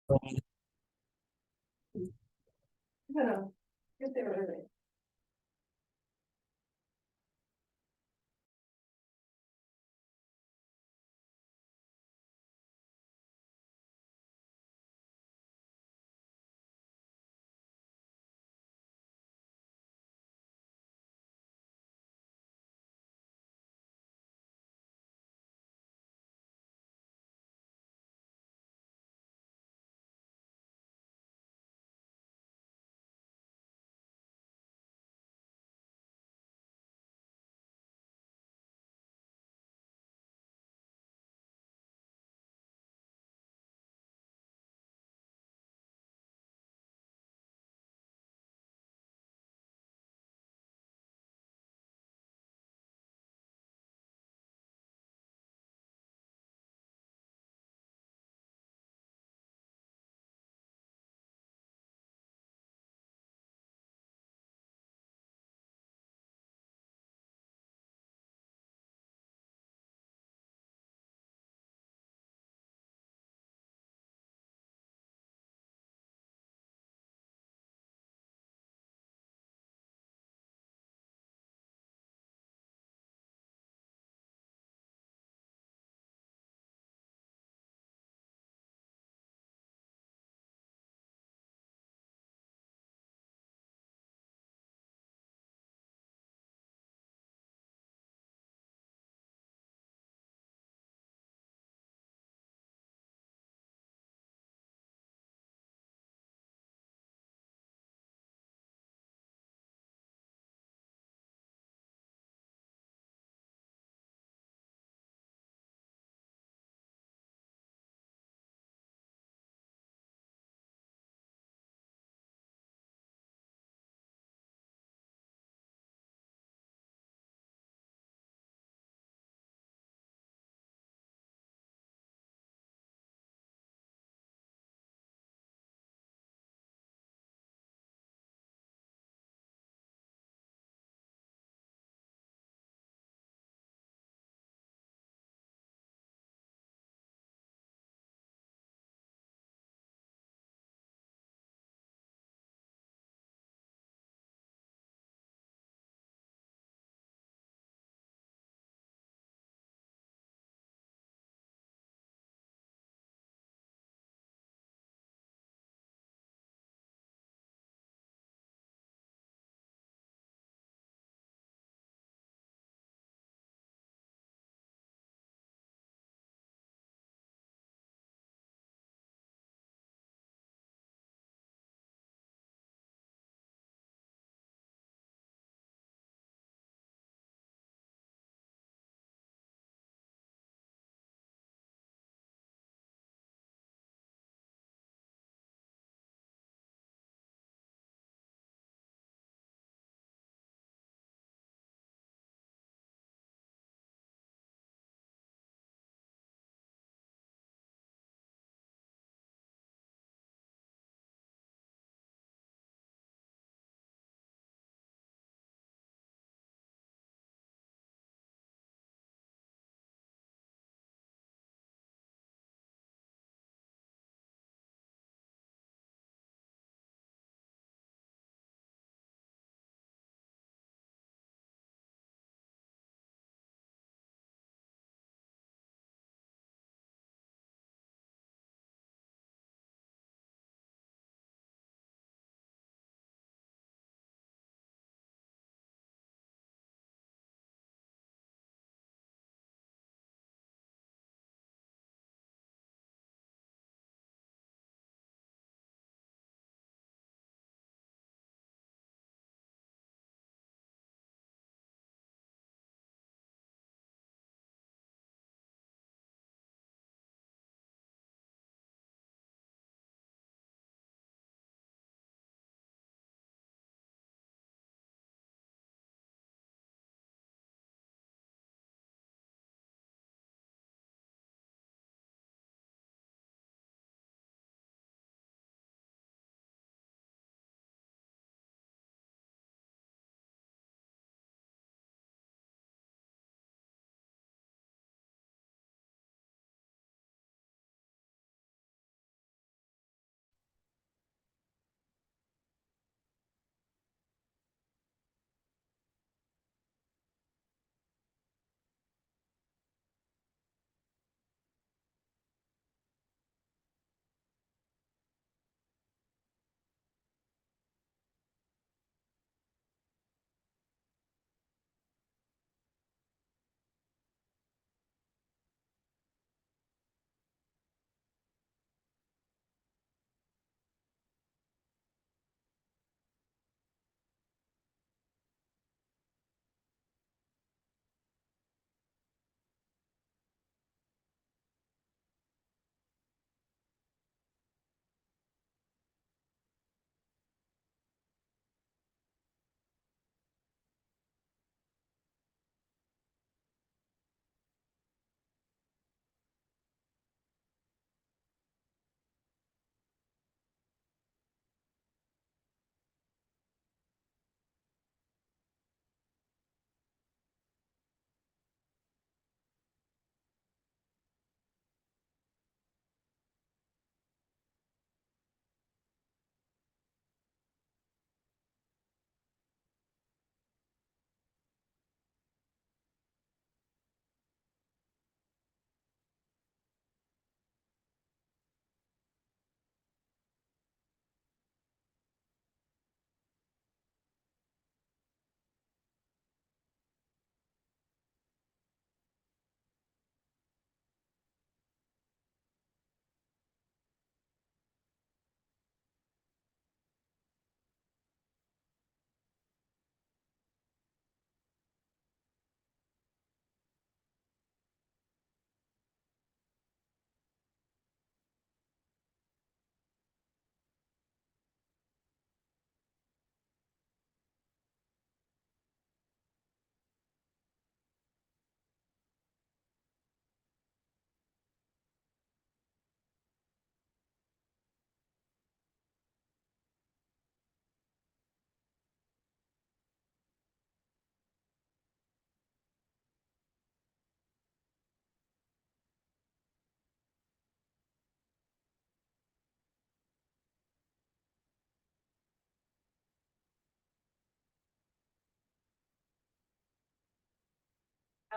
Bueno, ¿qué te parece?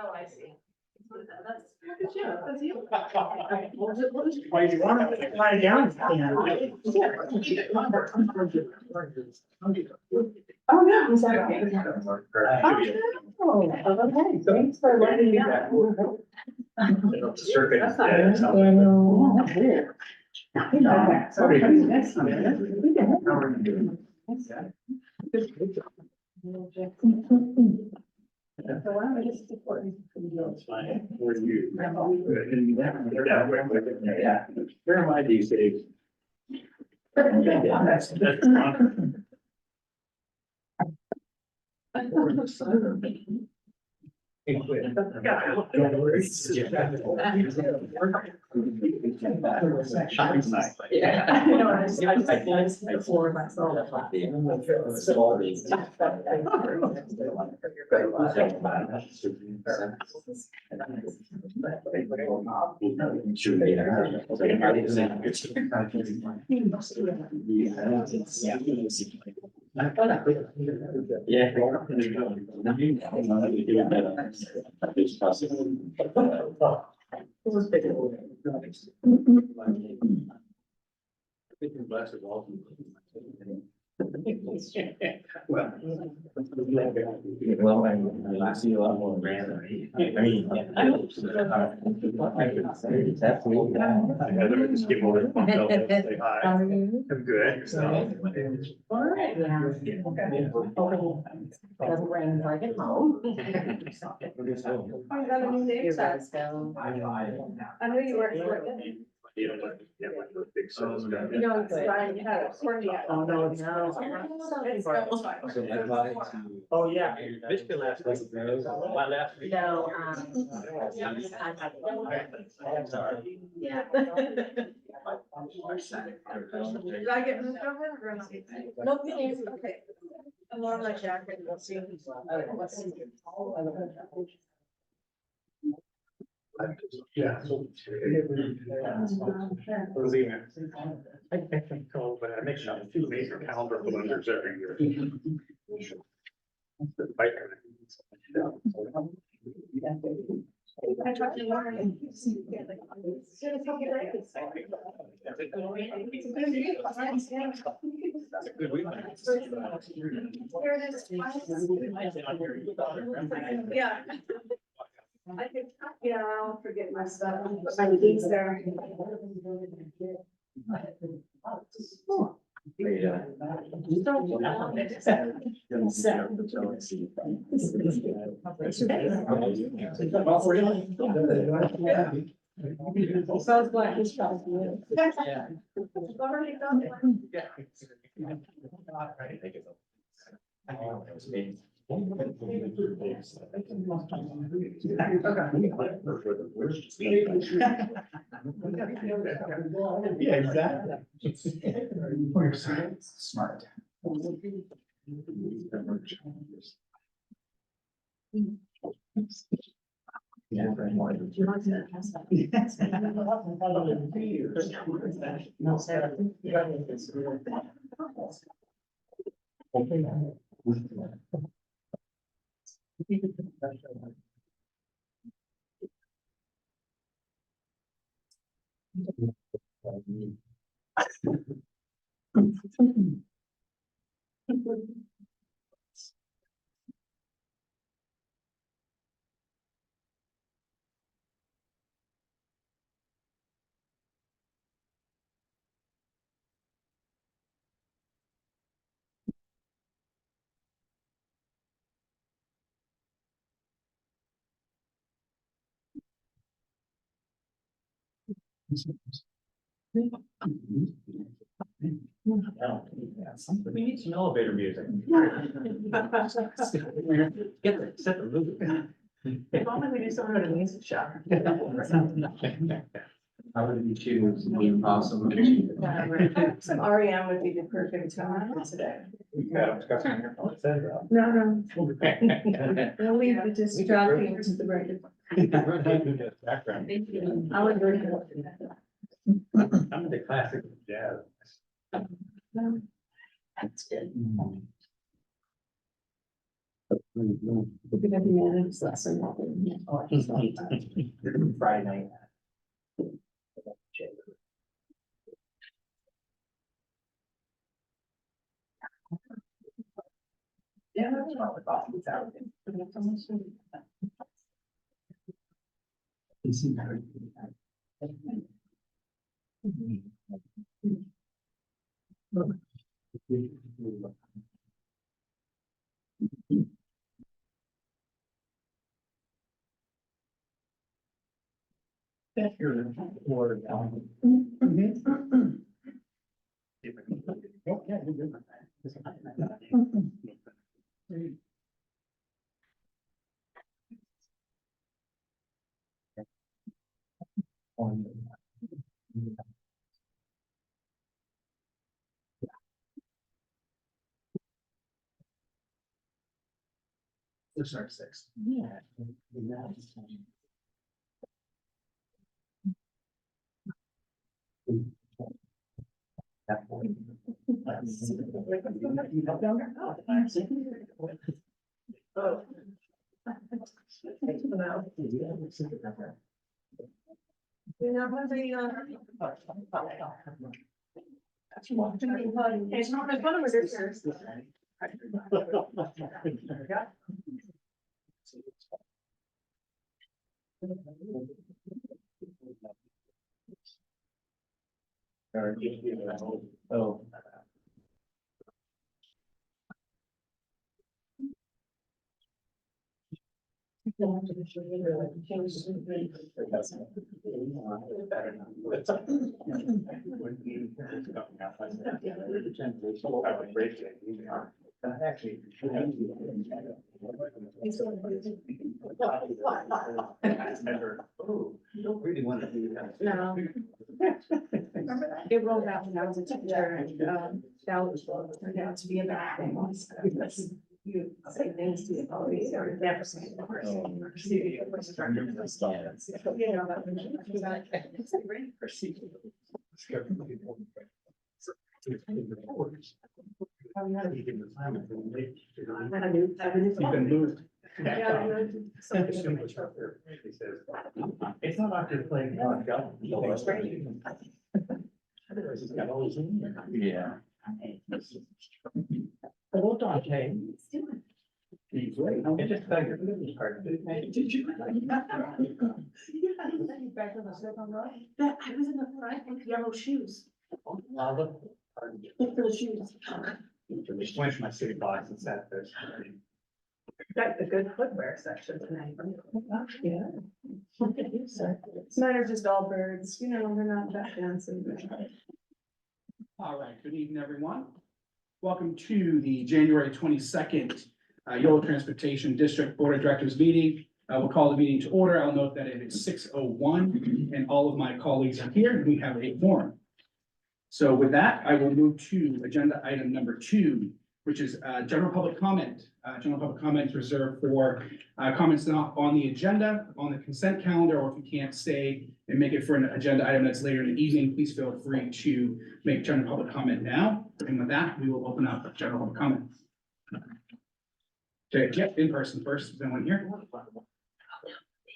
Oh, I see. That's you. That's you. Why you want to lie down? Oh, no, I'm sorry. Oh, okay, thanks for letting me know. Circuit. That's weird. Okay, sorry. Next time. So why don't we just support? That's fine. Where are you? Yeah. Where am I these days? That's fun. Yeah. I know, I for myself. Yeah. Well, I see a lot more random. I mean. That's me. I had to just give over myself and say hi. I'm good. All right. Doesn't rain until I get home. I got a new name tag. I knew you weren't for it. You know, like, yeah, like the big cells. You know, it's Ryan, you had a corny. Oh, no, it's not. Oh, yeah. Michigan last week. My last week. No, I'm sorry. yeah. Did I get moved over or not? No, okay. I'm on my jacket. We'll see. Yeah. I can call, but I make sure two major calendar blunders every year. Biker. I talked to Lauren. That's a good week. Yeah. I could, yeah, I'll forget my stuff, but my keys there. Sounds like this sounds good. Yeah. Already done it. Yeah, exactly. Smart. Yeah. We need some elevator music. Set the mood. If only we do something at a music shop. How would you choose? Awesome. Some REM would be the perfect time today. Yeah. No, no. We'll leave the disc jockey to the record. Background. I would agree. I'm into classic jazz. That's good. We're gonna be managed less and more. Friday night. Yeah, that's probably awesome. Let's start 6. Yeah. Oh. You don't really want to do that. No. It rolled out when I was a teacher and, that was, turned out to be a bad thing. You say things to your colleagues or never say it. You know, You've been moved. Yeah. It's not after playing. Yeah. Hello, Dante. He's right. It just felt your business card. Did you? That I was in the front with yellow shoes. Look for the shoes. Just went to my city box and sat there. Got the good footwear section tonight. Yeah. Mine are just all birds, you know, they're not that fancy. All right, good evening, everyone. Welcome to the January 22nd Yolo Transportation District Board of Directors meeting. We'll call the meeting to order. I'll note that it is 6:01 and all of my colleagues are here. We have a forum. So with that, I will move to agenda item number 2, which is general public comment. General public comment is reserved for comments not on the agenda, on the consent calendar, or if you can't stay and make it for an agenda item that's later in the evening, please feel free to make general public comment now. And with that, we will open up general public comment. Okay, yep, in person first. Is anyone here?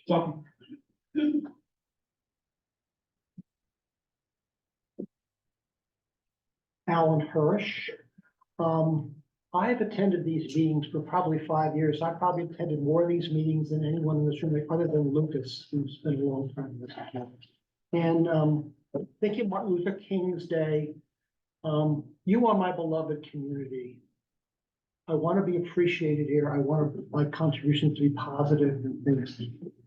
Welcome. Alan Hirsch. I've attended these meetings for probably 5 years. I've probably attended more of these meetings than anyone in this room, other than Lucas, who's been a long time in this account. And thinking Martin Luther King's Day, you are my beloved community. I want to be appreciated here. I want my contributions to be positive and things.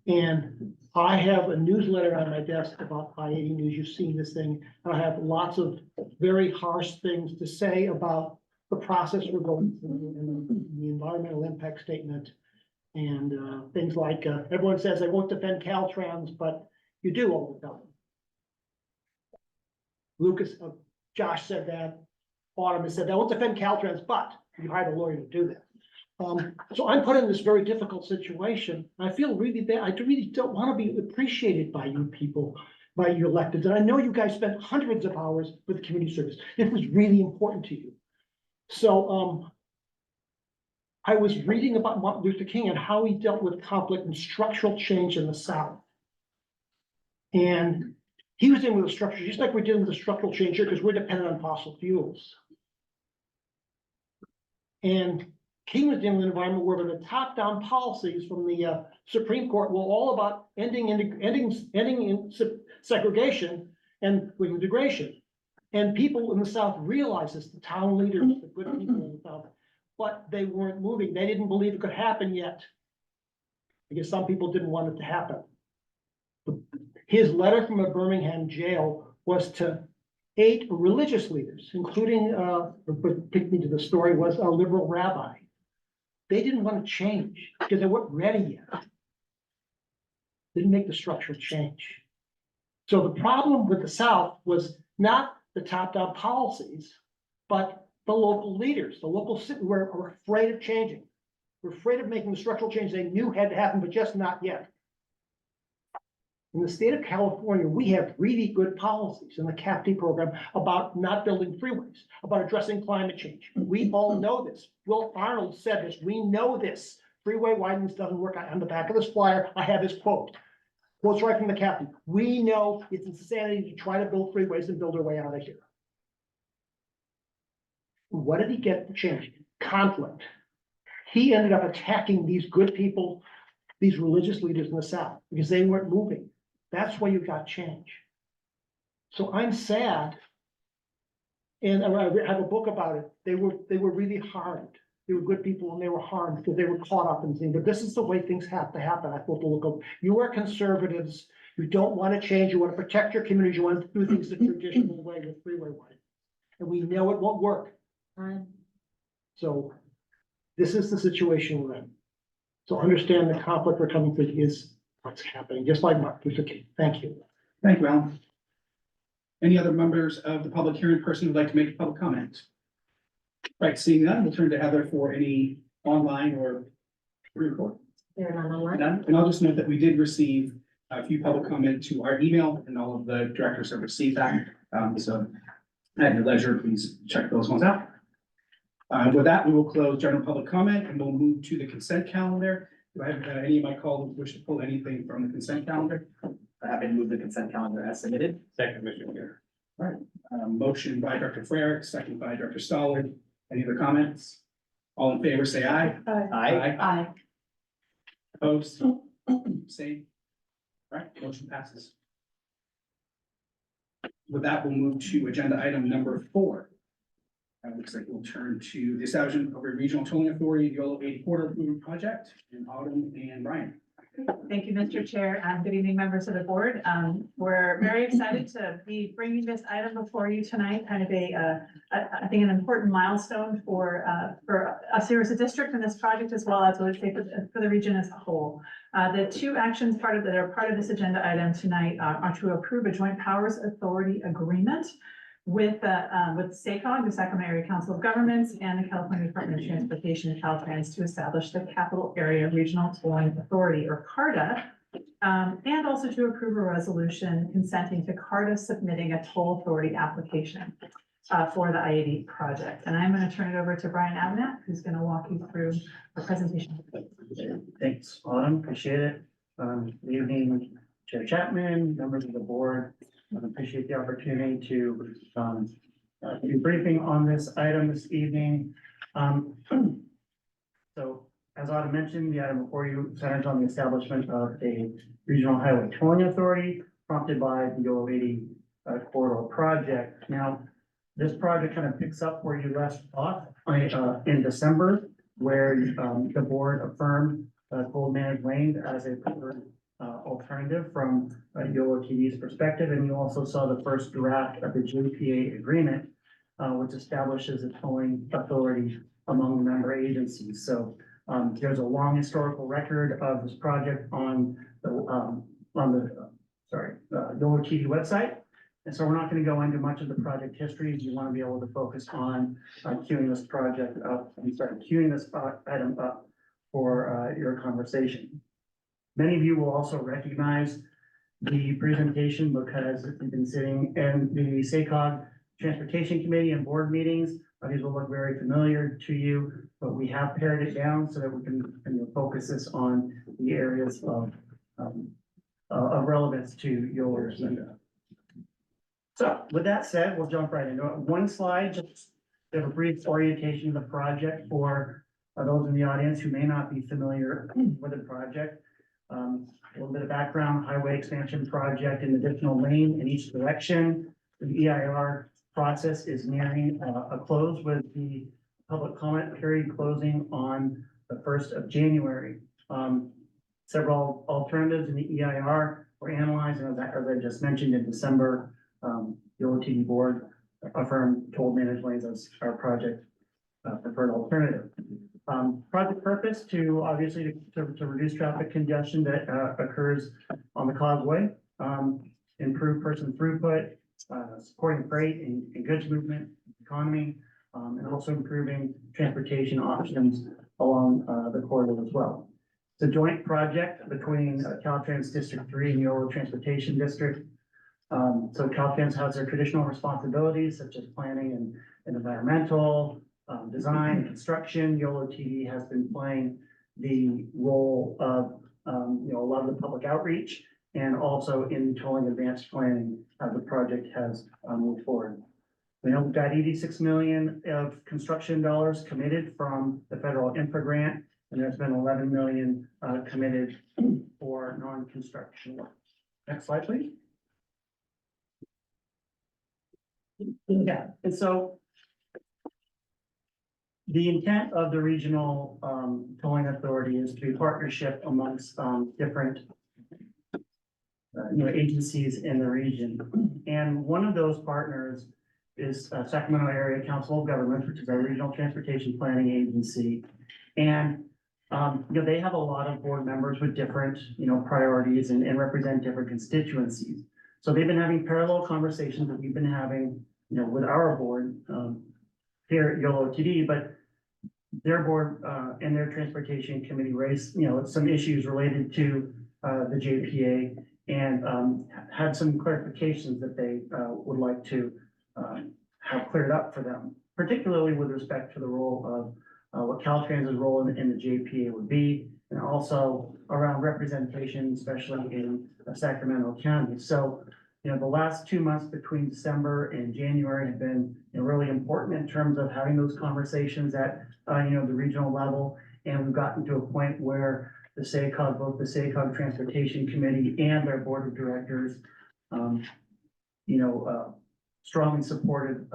And I have a newsletter on my desk about I-80 News. You've seen this thing. I have lots of very harsh things to say about the process we're going through and the environmental impact statement. And things like, everyone says I won't defend Caltrans, but you do all the time. Lucas, Josh said that, Autumn has said, I won't defend Caltrans, but you hired a lawyer to do that. So I'm put in this very difficult situation. I feel really bad. I really don't want to be appreciated by you people, by your electeds. And I know you guys spent hundreds of hours with community service. It was really important to you. So I was reading about Martin Luther King and how he dealt with conflict and structural change in the South. And he was dealing with the structure, just like we're dealing with the structural change here, because we're dependent on fossil fuels. And King was dealing with an environment where the top-down policies from the Supreme Court were all about ending segregation and integration. And people in the South realized this, the town leaders, the good people in the South, but they weren't moving. They didn't believe it could happen yet. Because some people didn't want it to happen. His letter from a Birmingham jail was to 8 religious leaders, including, what picked me to the story was a liberal rabbi. They didn't want to change because they weren't ready yet. Didn't make the structural change. So the problem with the South was not the top-down policies, but the local leaders, the local citizens were afraid of changing. We're afraid of making the structural change they knew had to happen, but just not yet. In the state of California, we have really good policies in the CAFD program about not building freeways, about addressing climate change. We all know this. Will Arnold said this. We know this. Freeway widenings doesn't work. On the back of this flyer, I have his quote. Quotes right from the CAFD. We know it's insanity to try to build freeways and build our way out of here. What did he get to change? Conflict. He ended up attacking these good people, these religious leaders in the South, because they weren't moving. That's why you got change. So I'm sad. And I have a book about it. They were really harmed. They were good people and they were harmed because they were caught up in things. But this is the way things have to happen. I thought to look up. You are conservatives. You don't want to change. You want to protect your communities. You want to do things the traditional way with freeway wide. And we know it won't work. So this is the situation we're in. So understand the conflict we're coming through is what's happening, just like Martin Luther King. Thank you. Thank you, Alan. Any other members of the public hearing person who'd like to make a public comment? Right, seeing none, we'll turn to Heather for any online or report. They're not online. None, and I'll just note that we did receive a few public comment to our email, and all of the directors have received that. So at your leisure, please check those ones out. With that, we will close general public comment and we'll move to the consent calendar. Do I have any of my colleagues wish to pull anything from the consent calendar? I'm happy to move the consent calendar as submitted. Second, Mr. Chair. All right, motion by Dr. Frerick, second by Dr. Stollard. Any other comments? All in favor, say aye. Aye. Aye. Opposed? Same. All right, motion passes. With that, we'll move to agenda item number 4. Looks like we'll turn to the establishment of a regional tolling authority, the Yolo 80 Corridor Improvement Project, in Autumn and Brian. Thank you, Mr. Chair. Good evening, members of the board. We're very excited to be bringing this item before you tonight, kind of I think an important milestone for us here as a district in this project, as well as I would say for the region as a whole. The 2 actions that are part of this agenda item tonight are to approve a joint powers authority agreement with SACOG, the Sacramento Area Council of Governments, and the California Department of Transportation and Caltrans to establish the Capital Area Regional Tolling Authority, or CARTA, and also to approve a resolution consenting to CARTA submitting a toll authority application for the I-80 project. And I'm going to turn it over to Brian Abnett, who's going to walk you through the presentation. Thanks, Autumn. Appreciate it. Good evening, Chair Chapman, members of the board. I appreciate the opportunity to do briefing on this item this evening. So as Autumn mentioned, the item before you centers on the establishment of a regional highway tolling authority prompted by the Yolo 80 corridor project. Now, this project kind of picks up where you left off in December, where the board affirmed Gold Managed Lane as a preferred alternative from YoloTD's perspective, and you also saw the first draft of the JPA agreement, which establishes a tolling authority among the member agencies. So there's a long historical record of this project on the YoloTD website, and so we're not going to go into much of the project history. You want to be able to focus on queuing this project up and start queuing this item up for your conversation. Many of you will also recognize the presentation because you've been sitting in the SACOG Transportation Committee and board meetings These will look very familiar to you, but we have pared it down so that we can, focus this on the areas of relevance to yours. So with that said, we'll jump right into it. One slide, just to have a brief orientation of the project for those in the audience who may not be familiar with the project. A little bit of background, highway expansion project, an additional lane in each direction. The EIR process is nearing a close with the public comment period closing on the 1st of January. Several alternatives in the EIR were analyzed, and as I just mentioned in December, YoloTD board affirmed toll managed lanes as our project preferred alternative. Project purpose to obviously to reduce traffic congestion that occurs on the causeway, improve person throughput, supporting freight and goods movement, economy, and also improving transportation options along the corridor as well. It's a joint project between Caltrans District 3 and Yolo Transportation District. So Caltrans has their traditional responsibilities such as planning and environmental, design and construction. YoloTD has been playing the role of, a lot of the public outreach and also in tolling advanced planning as the project has moved forward. We know we've got 86 million of construction dollars committed from the federal infra grant, and there's been 11 million committed for non-construction work. Next slide, please. Yeah, and so the intent of the regional tolling authority is to be a partnership amongst different agencies in the region. And one of those partners is Sacramento Area Council of Governments, which is our regional transportation planning agency. And they have a lot of board members with different priorities and represent different constituencies. So they've been having parallel conversations that we've been having with our board here at YoloTD, but their board and their transportation committee raised some issues related to the JPA and had some clarifications that they would like to have cleared up for them, particularly with respect to the role of what Caltrans' role in the JPA would be, and also around representation, especially in Sacramento County. So, the last 2 months between December and January have been really important in terms of having those conversations at the regional level, and we've gotten to a point where the SACOG, both the SACOG Transportation Committee and their board of directors, strongly supported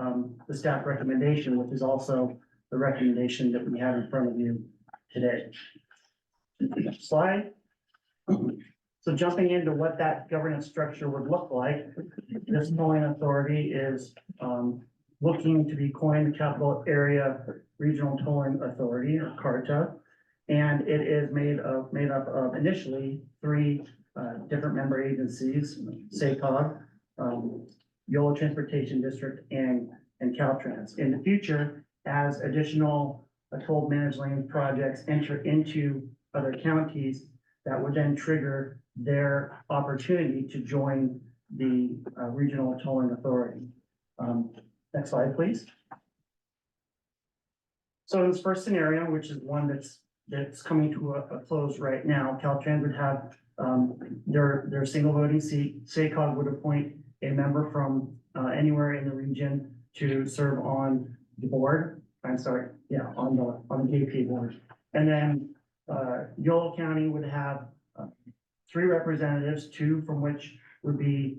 the staff recommendation, which is also the recommendation that we have in front of you today. Next slide. So jumping into what that governance structure would look like, this tolling authority is looking to be coined the Capital Area Regional Tolling Authority, or CARTA, and it is made up of initially 3 different member agencies: SACOG, Yolo Transportation District, and Caltrans. In the future, as additional toll managed lane projects enter into other counties, that would then trigger their opportunity to join the regional tolling authority. Next slide, please. So in this first scenario, which is one that's coming to a close right now, Caltrans would have their single voting seat. SACOG would appoint a member from anywhere in the region to serve on the board. On the JP board. And then Yolo County would have 3 representatives, 2 from which would be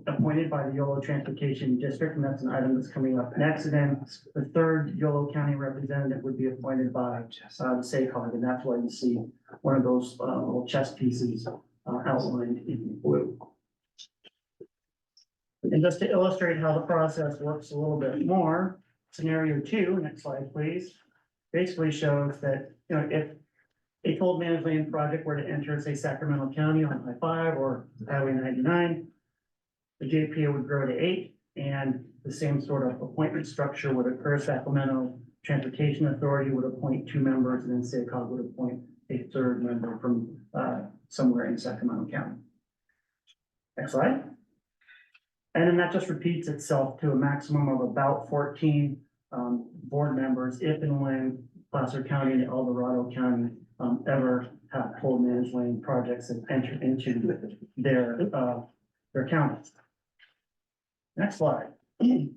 appointed by the Yolo Transportation District, and that's an item that's coming up next. And then the 3rd Yolo County representative would be appointed by the SACOG, and that's why you see one of those little chess pieces outlined in blue. And just to illustrate how the process works a little bit more, scenario 2, next slide, please, basically shows that, if a toll managed lane project were to enter, say, Sacramento County on I-5 or Highway 99, the JPA would grow to 8, and the same sort of appointment structure would occur. Sacramento Transportation Authority would appoint 2 members, and then SACOG would appoint a 3rd member from somewhere in Sacramento County. Next slide. And then that just repeats itself to a maximum of about 14 board members, if and when Placer County and El Dorado County, ever have toll managed lane projects that enter into their counties. Next slide. Again,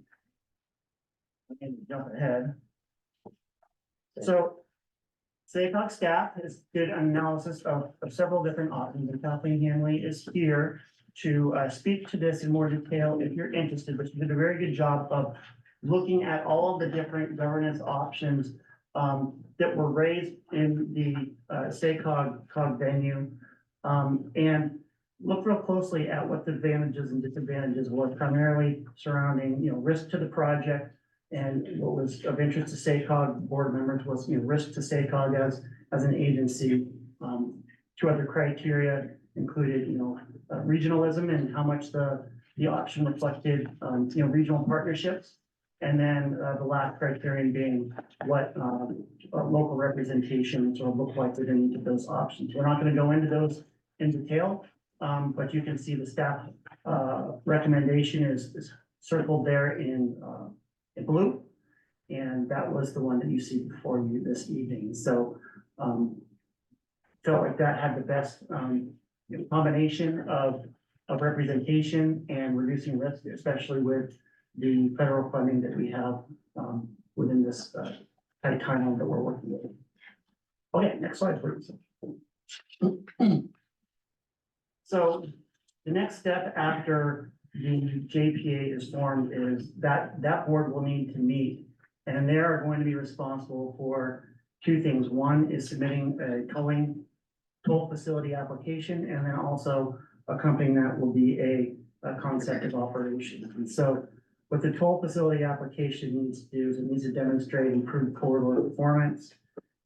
jump ahead. So SACOG staff has did an analysis of several different options, and Kathleen Hanley is here to speak to this in more detail if you're interested, but she did a very good job of looking at all of the different governance options that were raised in the SACOG venue, and looked real closely at what the advantages and disadvantages were, primarily surrounding, risk to the project. And what was of interest to SACOG board members was, risk to SACOG as an agency. Two other criteria included, regionalism and how much the option reflected, regional partnerships. And then the last criterion being what local representation sort of looked like within each of those options. We're not going to go into those in detail, but you can see the staff recommendation is circled there in blue. And that was the one that you see before you this evening. So felt like that had the best combination of representation and reducing risk, especially with the federal funding that we have within this tight timeline that we're working with. Okay, next slide, please. So the next step after the JPA is formed is that board will need to meet, and they are going to be responsible for two things. One is submitting a toll facility application, and then also accompanying that will be a concept of operations. And so what the toll facility application needs to do is it needs to demonstrate improved corridor performance.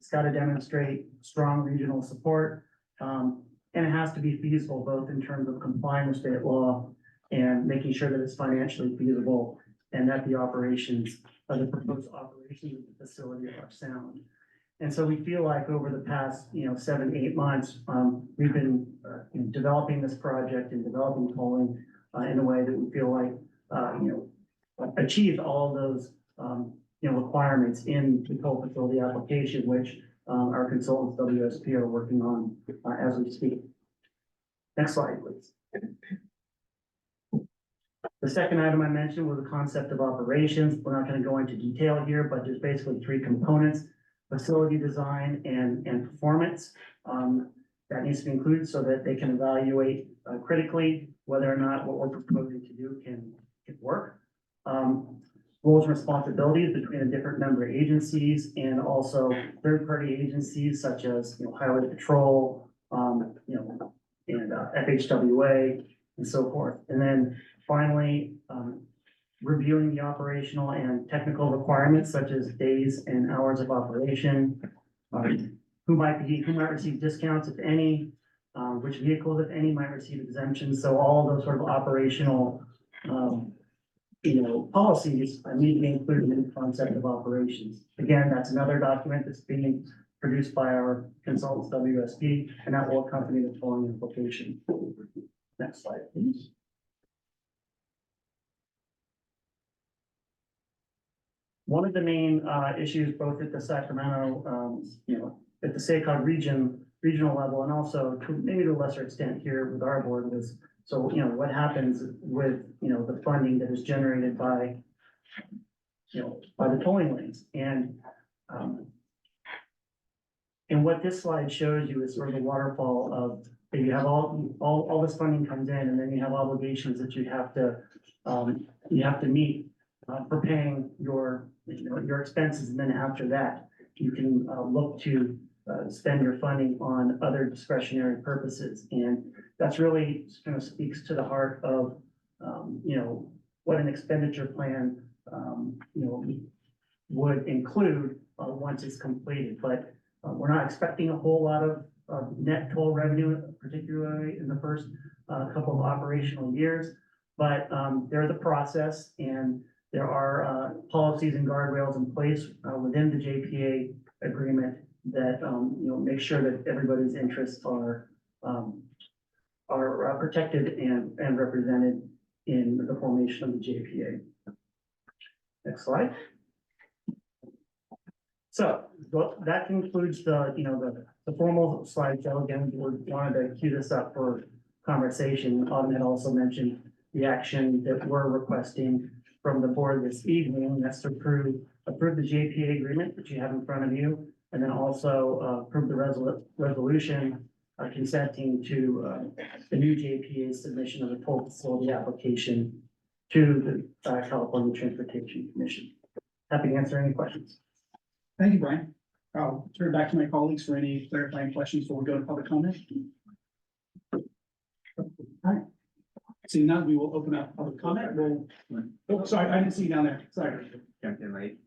It's got to demonstrate strong regional support, and it has to be feasible both in terms of complying with state law and making sure that it's financially feasible and that the operations, the proposed operations of the facility are sound. And so we feel like over the past, 7 to 8 months, we've been developing this project and developing tolling in a way that we feel like, achieved all of those, requirements in the toll facility application, which our consultants WSP are working on as we speak. Next slide, please. The second item I mentioned was the concept of operations. We're not going to go into detail here, but there's basically 3 components: facility design and performance. That needs to be included so that they can evaluate critically whether or not what we're proposing to do can work. Roles and responsibilities between the different member agencies and also third-party agencies such as Highway Patrol, and FHWA and so forth. And then finally, reviewing the operational and technical requirements such as days and hours of operation, who might receive discounts, if any, which vehicles, if any, might receive exemptions. So all of those sort of operational, policies need to be included in the concept of operations. Again, that's another document that's being produced by our consultants, WSP, and that will accompany the tolling application. Next slide, please. One of the main issues, both at the Sacramento, at the SACOG regional level, and also to maybe to a lesser extent here with our board, was what happens with the funding that is generated by the tolling lanes. And what this slide shows you is sort of a waterfall of you have all this funding comes in, and then you have obligations that you have to meet for paying your expenses, and then after that you can look to spend your funding on other discretionary purposes. And that's really speaks to the heart of what an expenditure plan would include once it's completed. But we're not expecting a whole lot of net toll revenue, particularly in the first couple of operational years. But there's a process, and there are policies and guardrails in place within the JPA agreement that make sure that everybody's interests are protected and represented in the formation of the JPA. Next slide. So, that concludes the formal slideshow. Again, we wanted to cue this up for conversation. Autumn had also mentioned the action that we're requesting from the board this evening. That's to approve the JPA agreement that you have in front of you, and then also approve the resolution consenting to the new JPA submission of the full facility application to the California Transportation Commission. Happy to answer any questions. Thank you, Brian. I'll turn it back to my colleagues for any clarifying questions before we go to public comment. All right. Seeing none, we will open up public comment. Oh, sorry, I didn't see you down there. Sorry. Jumped in late.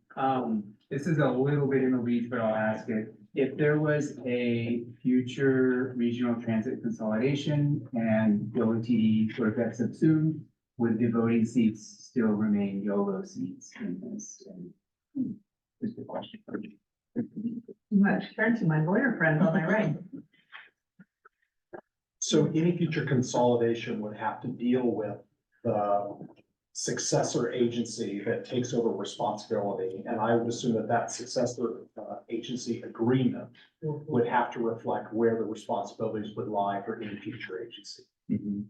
This is a little bit in the weeds, but I'll ask it. If there was a future regional transit consolidation and YoloTD sort of got subsumed, would the voting seats still remain YOLO seats in this? Is the question. Much turn to my lawyer friend on my right. So any future consolidation would have to deal with the successor agency that takes over responsibility. And I would assume that that successor agency agreement would have to reflect where the responsibilities would lie for any future agency. Mhm.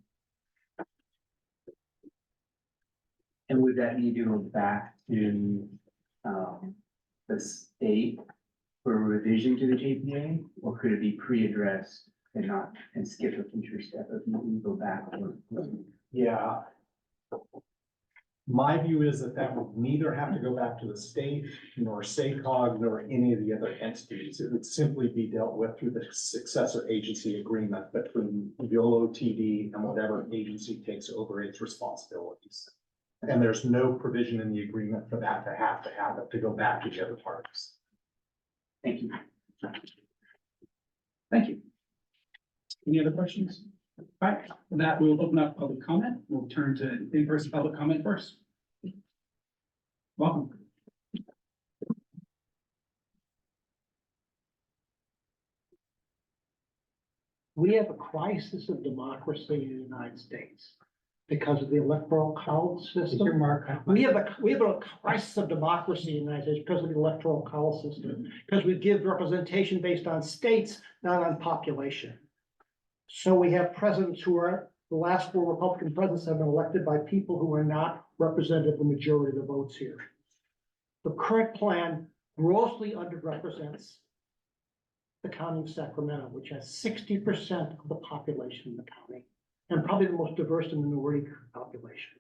And would that need to go back to the state for revision to the JPA, or could it be pre-addressed and not, and skip a future step if you go back? Yeah. My view is that that would neither have to go back to the state nor SACOG nor any of the other entities. It would simply be dealt with through the successor agency agreement between YoloTD and whatever agency takes over its responsibilities. And there's no provision in the agreement for that to happen, to go back to the other parties. Thank you. Thank you. Any other questions? All right, with that, we'll open up public comment. We'll turn to in-person public comment first. Welcome. We have a crisis of democracy in the United States because of the electoral college system. We have a crisis of democracy in the United States because of the electoral college system, because we give representation based on states, not on population. So we have presidents who are, the last 4 Republican presidents have been elected by people who are not represented the majority of the votes here. The current plan grossly underrepresents the county of Sacramento, which has 60% of the population in the county, and probably the most diverse and minority population.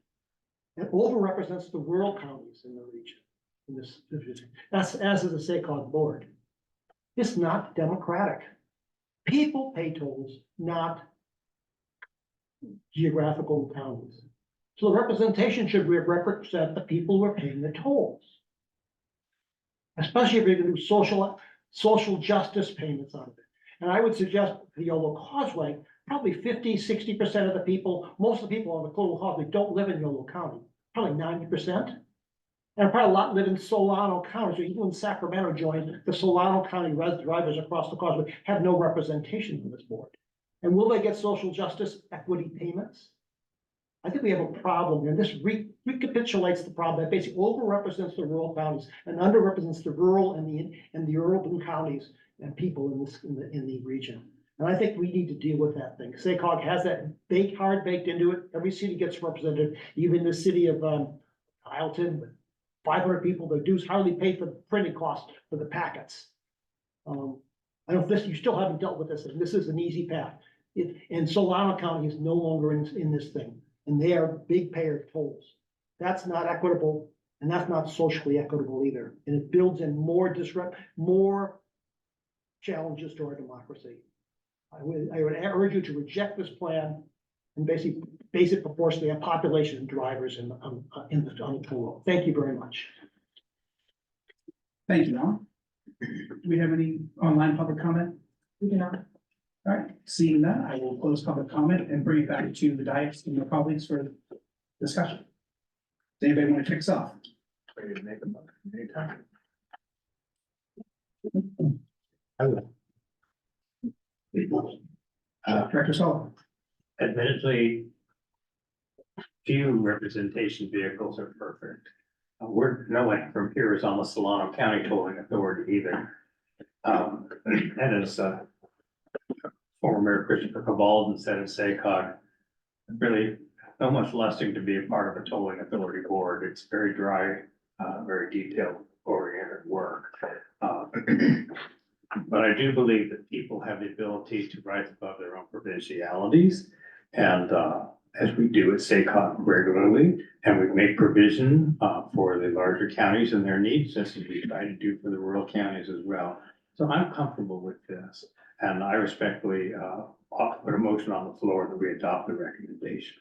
It overrepresents the rural counties in the region, in this division, as is the SACOG board. It's not democratic. People pay tolls, not geographical counties. So the representation should represent the people who are paying the tolls. Especially if you're gonna do social justice payments out of it. And I would suggest the Yolo Causeway, probably 50–60% of the people, most of the people on the Yolo Causeway don't live in Yolo County, probably 90%. And probably a lot live in Solano County, so even when Sacramento joined, the Solano County drivers across the causeway have no representation on this board. And will they get social justice equity payments? I think we have a problem, and this recapitulates the problem that basically overrepresents the rural counties and underrepresents the rural and the urban counties and people in the region. And I think we need to deal with that thing. SACOG has that hard baked into it. Every city gets represented, even the city of Ileton, with 500 people, the dues hardly pay for the printing costs for the packets. I don't know if this, you still haven't dealt with this, and this is an easy path. And Solano County is no longer in this thing, and they are big payer of tolls. That's not equitable, and that's not socially equitable either. And it builds in more challenges to our democracy. I would urge you to reject this plan and basically base it proportionally on population and drivers on the toll. Thank you very much. Thank you, Alan. Do we have any online public comment? We do not. All right, seeing that, I will close public comment and bring it back to the dais and your colleagues for discussion. Does anybody want to kick us off? Ready to make a motion anytime. Director Sullivan. Admittedly, few representation vehicles are perfect. no one from here is on the Solano County Tolling Authority either. And as, former Mayor Christopher Cavalden said in SACOG, really, no one's lusting to be a part of a tolling authority board. It's very dry, very detailed oriented work. But I do believe that people have the ability to rise above their own provincialities. And, as we do at SACOG regularly, and we make provision, for the larger counties and their needs, just as we try to do for the rural counties as well. So I'm comfortable with this, and I respectfully, put a motion on the floor that we adopt the recommendation.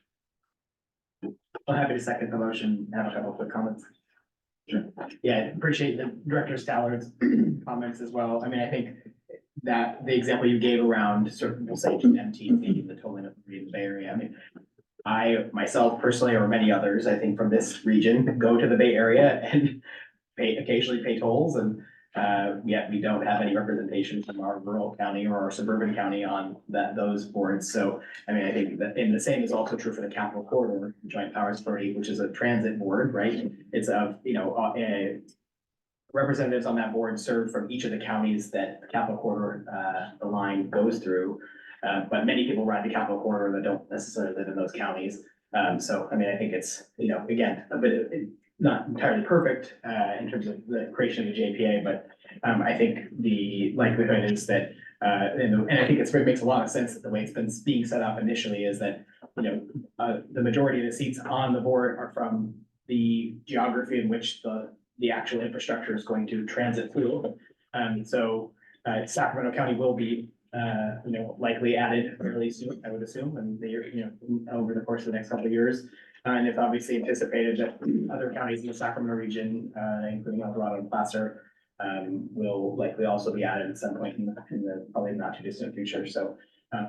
I'm happy to second the motion, have a couple of quick comments. Sure. Yeah, appreciate the Director Stallard's comments as well. I mean, I think that the example you gave around sort of, we'll say, MTC, the tolling authority in the Bay Area, I mean, I myself personally, or many others, I think from this region, go to the Bay Area and occasionally pay tolls, and yet we don't have any representation from our rural county or our suburban county on those boards. So, I mean, I think that, and the same is also true for the Capital Corridor Joint Powers Authority, which is a transit board, right? It's representatives on that board serve from each of the counties that the Capital Corridor, the line goes through. But many people ride the Capital Corridor that don't necessarily live in those counties. So, I mean, I think it's, again, a bit, not entirely perfect, in terms of the creation of the JPA, but, I think the likelihood is that, and I think it makes a lot of sense that the way it's been being set up initially is that, the majority of the seats on the board are from the geography in which the actual infrastructure is going to transit through. So, Sacramento County will be likely added fairly soon, I would assume, and over the course of the next couple of years. And it's obviously anticipated that other counties in the Sacramento region, including El Dorado and Placer, will likely also be added at some point in the probably not too distant future. So, I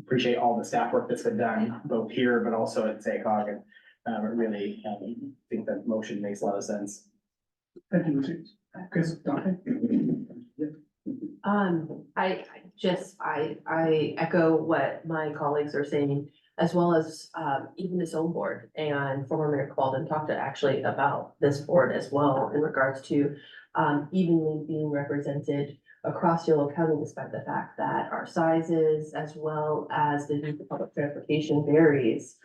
appreciate all the staff work that's been done, both here, but also at SACOG, and I really think that motion makes a lot of sense. Thank you, Lucy. Chris, Dante? I echo what my colleagues are saying, as well as even this own board, and former Mayor Qualden talked actually about this board as well in regards to evenly being represented across Yolo County, despite the fact that our sizes as well as the need for public transportation varies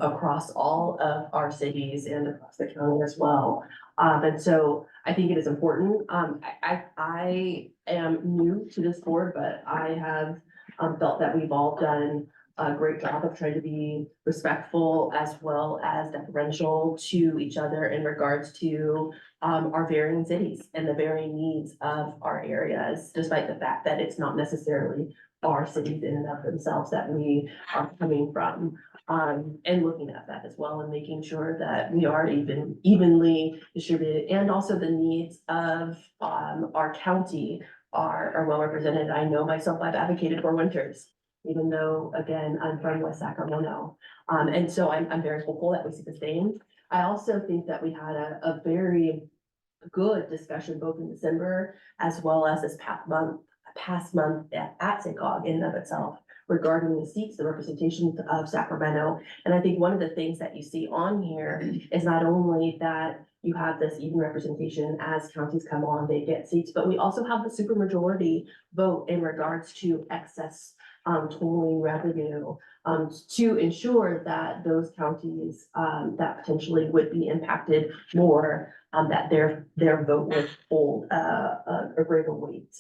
across all of our cities and across the county as well. And so I think it is important. I am new to this board, but I have felt that we've all done a great job of trying to be respectful as well as deferential to each other in regards to our varying cities and the varying needs of our areas, despite the fact that it's not necessarily our cities in and of themselves that we are coming from. And looking at that as well and making sure that we are evenly distributed, and also the needs of our county are well represented. I know myself, I've advocated for winters, even though, again, I'm from West Sacramento. And so I'm very hopeful that we see the same. I also think that we had a very good discussion both in December as well as this past month at SACOG in and of itself, regarding the seats, the representation of Sacramento. And I think one of the things that you see on here is not only that you have this even representation as counties come on, they get seats, but we also have the supermajority vote in regards to excess tolling revenue to ensure that those counties that potentially would be impacted more, that their vote would hold a greater weight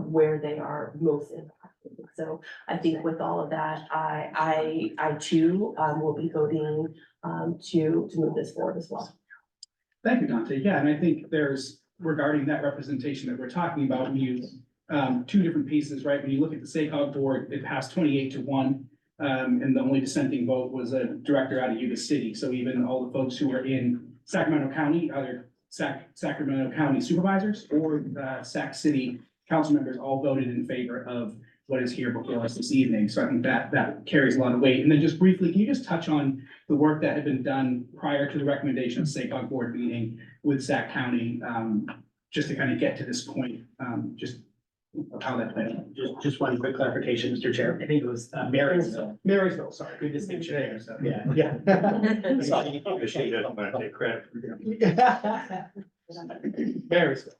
where they are most impacted. So I think with all of that, I too will be voting to move this forward as well. Thank you, Dante. Yeah, and I think there's, regarding that representation that we're talking about, we use two different pieces, right? When you look at the SACOG board, it passed 28-1. And the only dissenting vote was a director out of Yuba City. So even all the folks who are in Sacramento County, either Sacramento County supervisors or Sac City council members, all voted in favor of what is here before us this evening. So I think that carries a lot of weight. And then just briefly, can you just touch on the work that had been done prior to the recommendation of SACOG board meeting with Sac County, just to kind of get to this point, just of how that played out. Just one quick clarification, Mr. Chair. I think it was Marysville. Marysville, sorry. Good distinction there, so, yeah. Yeah. She doesn't want to take credit. Marysville.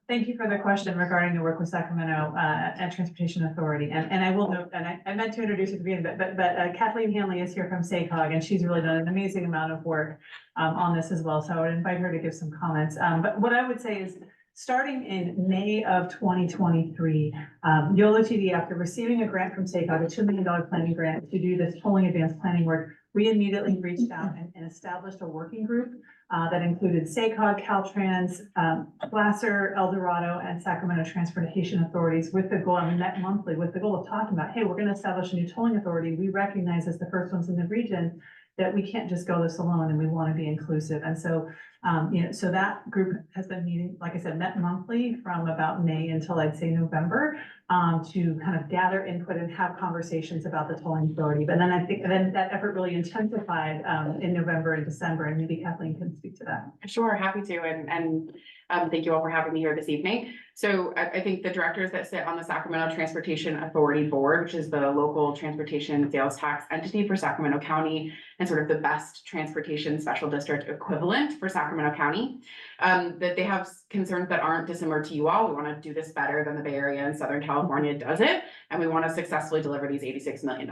Thank you for the question regarding the work with Sacramento and Transportation Authority. And I will note, and I meant to introduce you at the beginning, but Kathleen Hanley is here from SACOG, and she's really done an amazing amount of work on this as well. So I would invite her to give some comments. But what I would say is, starting in May of 2023, YoloTD, after receiving a grant from SACOG, a $2 million planning grant to do this tolling advanced planning work, we immediately reached out and established a working group that included SACOG, Caltrans, Glasser, El Dorado, and Sacramento Transportation Authorities with the goal, and we met monthly with the goal of talking about, hey, we're going to establish a new tolling authority. We recognize as the first ones in the region that we can't just go this alone, and we want to be inclusive. And so, so that group has been meeting, like I said, met monthly from about May until I'd say November, to kind of gather input and have conversations about the tolling authority. But then I think then that effort really intensified in November and December, and maybe Kathleen can speak to that. Sure, happy to, and thank you all for having me here this evening. So I think the directors that sit on the Sacramento Transportation Authority Board, which is the local transportation sales tax entity for Sacramento County and sort of the best transportation special district equivalent for Sacramento County, that they have concerns that aren't dissimilar to you all. We want to do this better than the Bay Area and Southern California does it, and we want to successfully deliver these $86 million.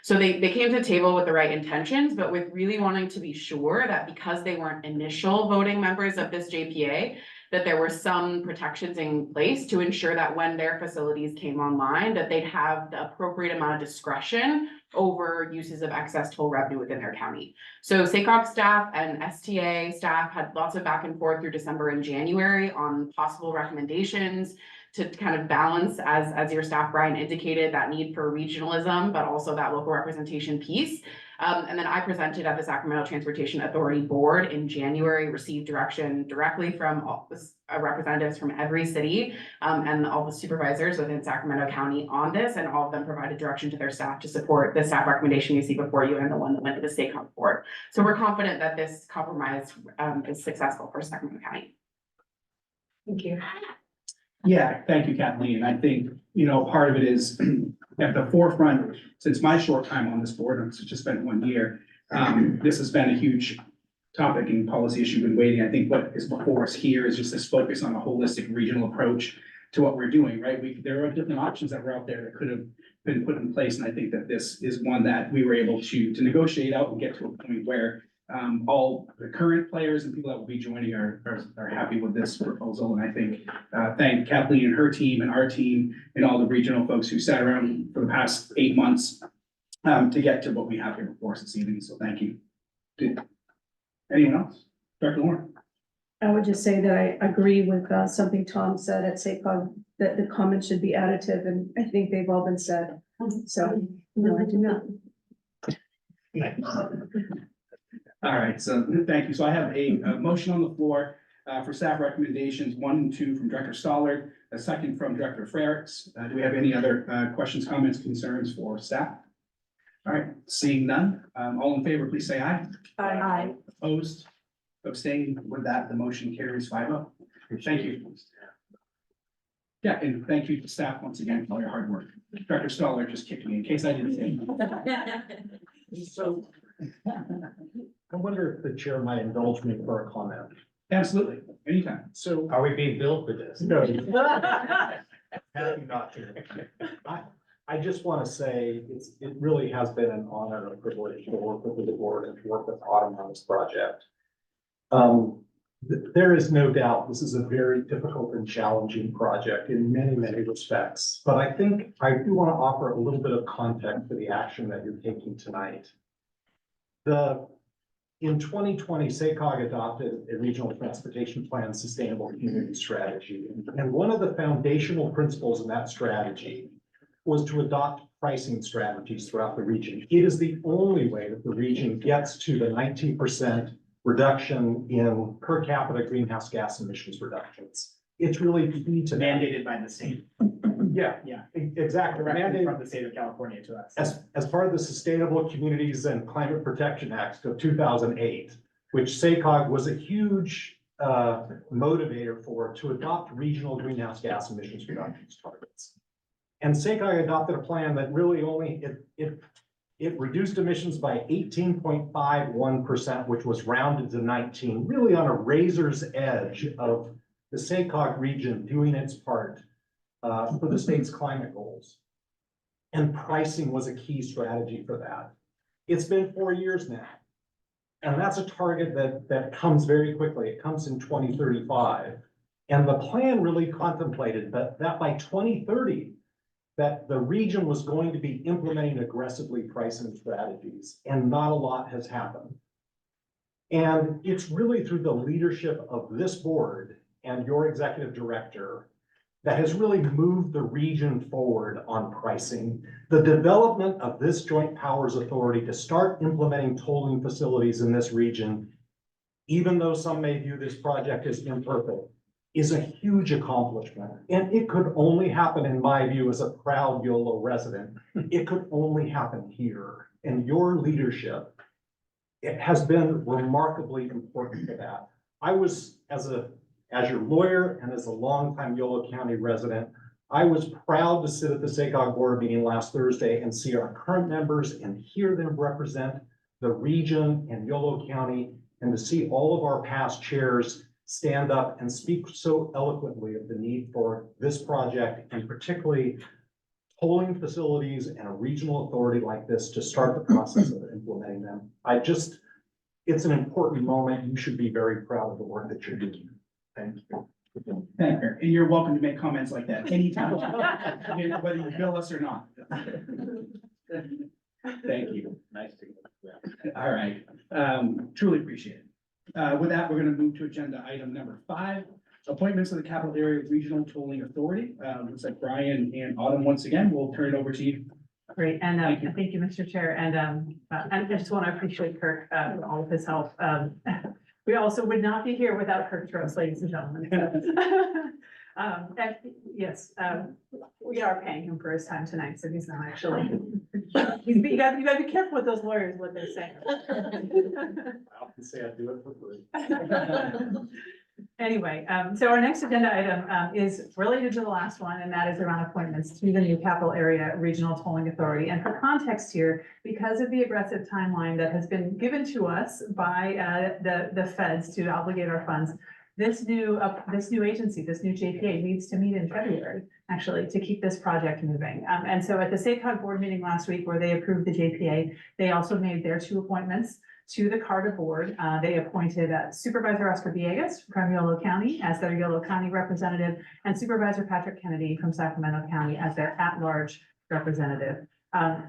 So they came to the table with the right intentions, but with really wanting to be sure that because they weren't initial voting members of this JPA, that there were some protections in place to ensure that when their facilities came online, that they'd have the appropriate amount of discretion over uses of excess toll revenue within their county. So SACOG staff and STA staff had lots of back and forth through December and January on possible recommendations to kind of balance, as your staff, Brian, indicated, that need for regionalism, but also that local representation piece. And then I presented at the Sacramento Transportation Authority Board in January, received direction directly from all the representatives from every city and all the supervisors within Sacramento County on this, and all of them provided direction to their staff to support the staff recommendation you see before you and the one that went to the state board. So we're confident that this compromise is successful for Sacramento County. Thank you. Yeah, thank you, Kathleen. I think, part of it is at the forefront, since my short time on this board, I've just spent 1 year, this has been a huge topic and policy issue been waiting. I think what is before us here is just this focus on a holistic regional approach to what we're doing, right? There are different options that were out there that could have been put in place. And I think that this is one that we were able to negotiate out and get to a point where all the current players and people that will be joining are happy with this proposal. And I think, thank Kathleen and her team and our team and all the regional folks who sat around for the past 8 months to get to what we have here before us this evening. So thank you. Anyone else? Dr. Lauren? I would just say that I agree with something Tom said at SACOG, that the comments should be additive, and I think they've all been said. So, no, I do not. All right, so thank you. So I have a motion on the floor for staff recommendations 1 and 2 from Director Stollard, a second from Director Frericks. Do we have any other questions, comments, concerns for staff? All right, seeing none, all in favor, please say aye. Aye. Opposed, abstained. With that, the motion carries 5-0. Thank you. Yeah, and thank you to staff once again for all your hard work. Director Stollard just kicked me in case I didn't say. So I wonder if the chair might indulge me for a comment. Absolutely, anytime. So Are we being billed for this? no, happy not to. I just want to say it really has been an honor and a privilege to work with the board and to work with Autumn on this project. There is no doubt this is a very difficult and challenging project in many, many respects. But I think I do want to offer a little bit of context for the action that you're taking tonight. In 2020, SACOG adopted a regional transportation plan sustainable community strategy. And one of the foundational principles in that strategy was to adopt pricing strategies throughout the region. It is the only way that the region gets to the 19% reduction in per capita greenhouse gas emissions reductions. It's really key to Mandated by the state. Yeah, exactly. Directly from the state of California to us. As part of the Sustainable Communities and Climate Protection Act of 2008, which SACOG was a huge motivator to adopt regional greenhouse gas emissions reductions targets. And SACOG adopted a plan that really it reduced emissions by 18.51%, which was rounded to 19, really on a razor's edge of the SACOG region doing its part for the state's climate goals. And pricing was a key strategy for that. It's been 4 years now. And that's a target that comes very quickly. It comes in 2035. And the plan really contemplated that by 2030, that the region was going to be implementing aggressively pricing strategies, and not a lot has happened. And it's really through the leadership of this board and your executive director that has really moved the region forward on pricing. The development of this joint powers authority to start implementing tolling facilities in this region, even though some may view this project as imperfect, is a huge accomplishment. And it could only happen, in my view, as a proud Yolo resident, it could only happen here. And your leadership, it has been remarkably important for that. I was, as your lawyer and as a longtime Yolo County resident, I was proud to sit at the SACOG board meeting last Thursday and see our current members and hear them represent the region and Yolo County, and to see all of our past chairs stand up and speak so eloquently of the need for this project, and particularly tolling facilities and a regional authority like this to start the process of implementing them. It's an important moment. You should be very proud of the work that you're doing. Thank you. Thank you. And you're welcome to make comments like that anytime, whether you bill us or not. Thank you. Nice to meet you. All right, truly appreciate it. With that, we're gonna move to agenda item number 5, appointments of the Capital Area Regional Tolling Authority. Looks like Brian and Autumn, once again, we'll turn it over to you. Great, and thank you, Mr. Chair, and I just want to appreciate Kirk for all of his help. We also would not be here without Kirk Trost, ladies and gentlemen. And yes, we are paying him for his time tonight, so he's not actually. You gotta be careful with those lawyers, what they're saying. I often say I do it for free. Anyway, so our next agenda item is related to the last one, and that is around appointments to the new Capital Area Regional Tolling Authority. And for context here, because of the aggressive timeline that has been given to us by the feds to obligate our funds, this new agency, this new JPA needs to meet in February, actually, to keep this project moving. And so at the SACOG board meeting last week, where they approved the JPA, they also made their 2 appointments to the CARTA board. They appointed Supervisor Oscar Villegas from Yolo County as their Yolo County representative, and Supervisor Patrick Kennedy from Sacramento County as their at-large representative.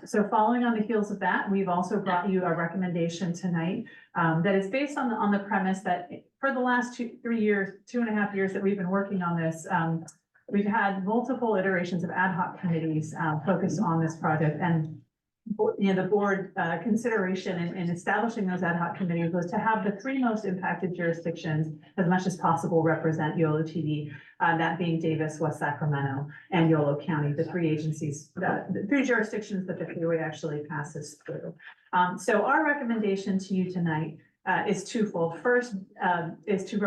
So following on the heels of that, we've also brought you a recommendation tonight that is based on the premise that for the last 2.5 years that we've been working on this, we've had multiple iterations of ad hoc committees focused on this project. And the board consideration in establishing those ad hoc committees was to have the 3 most impacted jurisdictions as much as possible represent YoloTD, that being Davis, West Sacramento, and Yolo County, the 3 agencies, the 3 jurisdictions that the freeway actually passes through. So our recommendation to you tonight is twofold. First, is to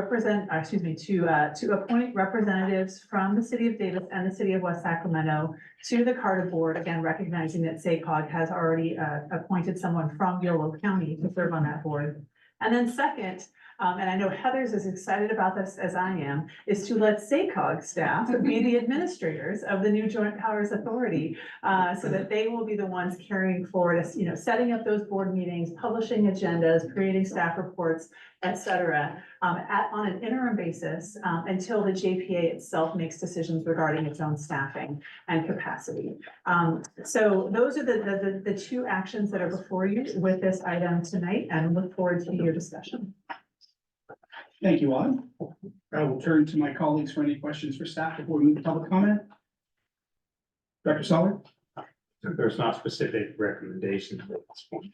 appoint representatives from the city of Davis and the city of West Sacramento to the CARTA board, again, recognizing that SACOG has already appointed someone from Yolo County to serve on that board. And then second, and I know Heather's as excited about this as I am, is to let SACOG staff be the administrators of the new Joint Powers Authority, so that they will be the ones carrying forward, setting up those board meetings, publishing agendas, creating staff reports, etc., on an interim basis until the JPA itself makes decisions regarding its own staffing and capacity. So those are the 2 actions that are before you with this item tonight, and look forward to your discussion. Thank you, Autumn. I will turn to my colleagues for any questions for staff before we move to public comment. Dr. Sullivan? There's not specific recommendations at this point.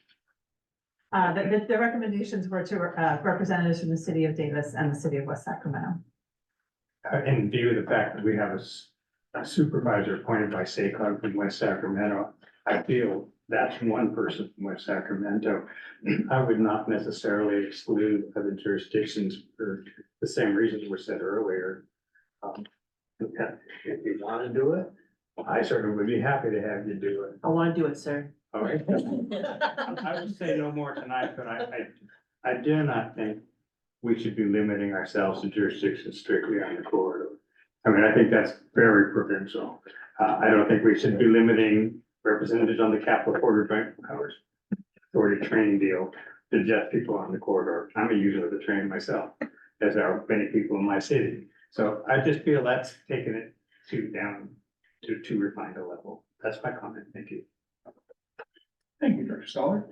The recommendations were to representatives from the city of Davis and the city of West Sacramento. In view of the fact that we have a supervisor appointed by SACOG from West Sacramento, I feel that's one person from West Sacramento. I would not necessarily exclude other jurisdictions for the same reasons were said earlier. If you want to do it, I certainly would be happy to have you do it. I wanna do it, sir. All right. I will say no more tonight, but I do not think we should be limiting ourselves to jurisdictions strictly on the corridor. I mean, I think that's very provincial. I don't think we should be limiting representatives on the Capital Corridor Joint Powers Authority training deal to just people on the corridor. I'm a user of the train myself, as are many people in my city. So I just feel that's taking it down to too refined a level. That's my comment. Thank you. Thank you, Director Stoller.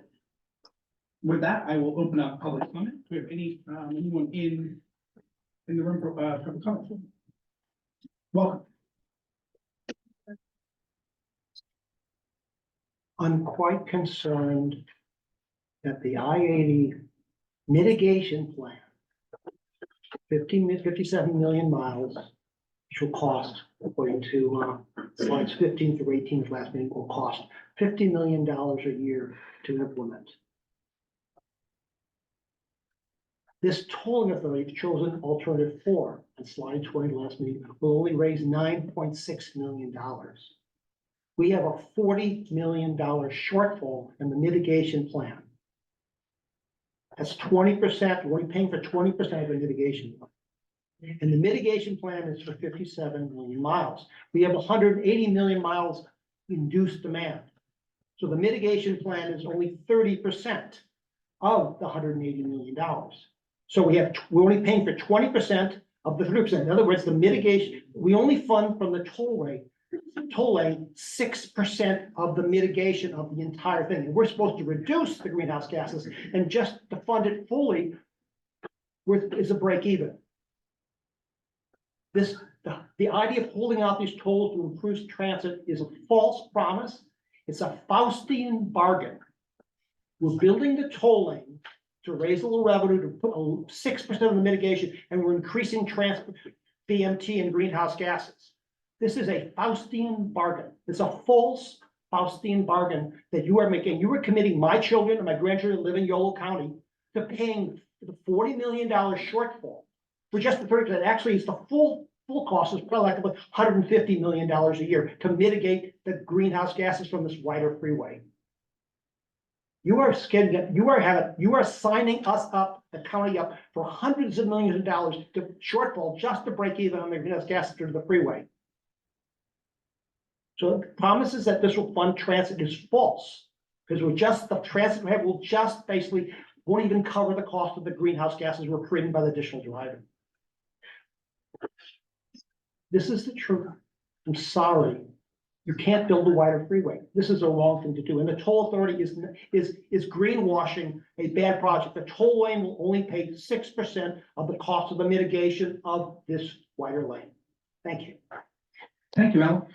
With that, I will open up public comment. Do we have anyone in the room for public comment? Welcome. I'm quite concerned that the I-80 mitigation plan, 57 million miles, which will cost, according to slides 15 through 18 of last meeting, will cost $50 million a year to implement. This tolling authority chosen alternative 4 on slide 20 last meeting will only raise $9.6 million. We have a $40 million shortfall in the mitigation plan. That's 20%, we're only paying for 20% of the mitigation plan. And the mitigation plan is for 57 million miles. We have 180 million miles induced demand. So the mitigation plan is only 30% of the $180 million. So we're only paying for 20% of the 30%. In other words, the mitigation, we only fund from the toll lane 6% of the mitigation of the entire thing. And we're supposed to reduce the greenhouse gases, and just to fund it fully is a break even. The idea of holding out these tolls to improve transit is a false promise. It's a Faustian bargain. We're building the toll lane to raise a little revenue, to put 6% of the mitigation, and we're increasing transport, BMT and greenhouse gases. This is a Faustian bargain. It's a false Faustian bargain that you are making. You are committing my children and my grandchildren who live in Yolo County to paying the $40 million shortfall for just the 30%. Actually, it's the full cost is probably like $150 million a year to mitigate the greenhouse gases from this wider freeway. You are signing us up, the county up, for hundreds of millions of dollars to shortfall just to break even on the greenhouse gases to the freeway. So the promises that this will fund transit is false, because the transit will just basically won't even cover the cost of the greenhouse gases we're creating by the additional driving. This is the truth. I'm sorry. You can't build a wider freeway. This is a wrong thing to do. And the toll authority is greenwashing a bad project. The toll lane will only pay 6% of the cost of the mitigation of this wider lane. Thank you. Thank you, Al.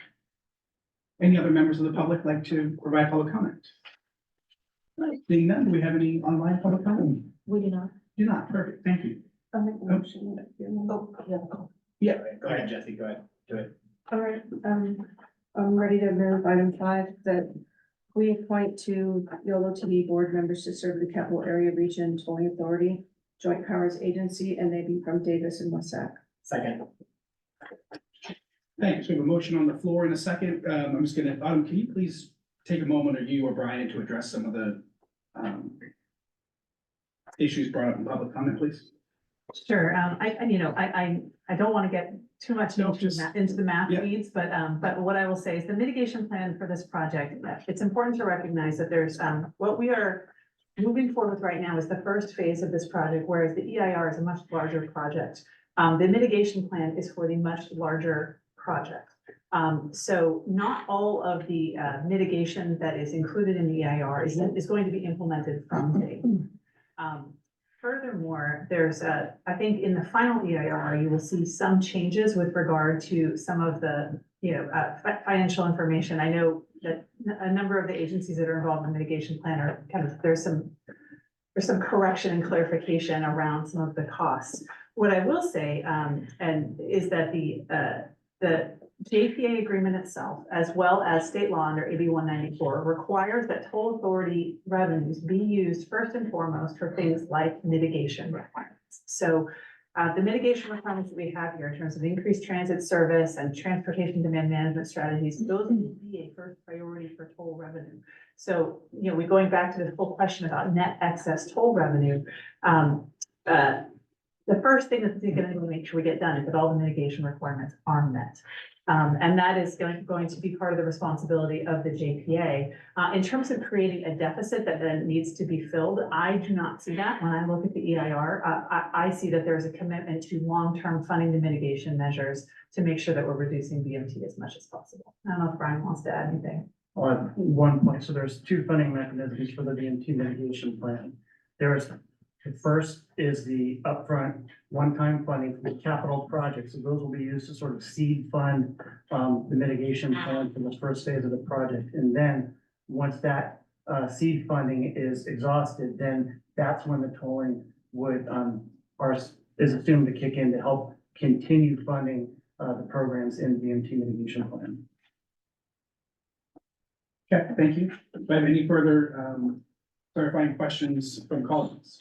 Any other members of the public like to provide public comment? Seeing none, do we have any online public comment? We do not. Do not, perfect, thank you. I'll make a motion. Oh, yeah. Yeah. Go ahead, Jesse, go ahead, do it. All right, I'm ready to move item 5, that we appoint 2 YoloTD board members to serve the Capital Area Region Tolling Authority Joint Powers Agency, and they be from Davis and Wassac. Second. Thanks, we have a motion on the floor in a second. I'm just gonna, can you please take a moment, or you or Brian, to address some of the issues brought up in public comment, please? Sure, I don't want to get too much No, into just- the math yeah. weeds, but what I will say is the mitigation plan for this project, it's important to recognize that there's, what we are moving forward with right now is the first phase of this project, whereas the EIR is a much larger project. The mitigation plan is for the much larger project. So not all of the mitigation that is included in the EIR is going to be implemented from day. Furthermore, there's I think in the final EIR, you will see some changes with regard to some of the, financial information. I know that a number of the agencies that are involved in the mitigation plan are there's some correction and clarification around some of the costs. What I will say, and is that the JPA agreement itself, as well as state law under AB 194, requires that toll authority revenues be used first and foremost for things like mitigation requirements. So the mitigation requirements that we have here in terms of increased transit service and transportation demand management strategies, those would be a first priority for toll revenue. So, you know, we're going back to the full question about net excess toll revenue. The first thing that's going to make sure we get done is that all the mitigation requirements are met. And that is going to be part of the responsibility of the JPA. In terms of creating a deficit that then needs to be filled, I do not see that. When I look at the EIR, I see that there's a commitment to long-term funding the mitigation measures to make sure that we're reducing BMT as much as possible. I don't know if Brian wants to add anything. On one point, so there's two funding mechanisms for the VMT mitigation plan. There's, the first is the upfront one-time funding for capital projects. So those will be used to sort of seed fund the mitigation plan for this first phase of the project. And then once that seed funding is exhausted, then that's when the tolling would is assumed to kick in to help continue funding the programs in the VMT mitigation plan. Okay, thank you. Do I have any further clarifying questions from colleagues?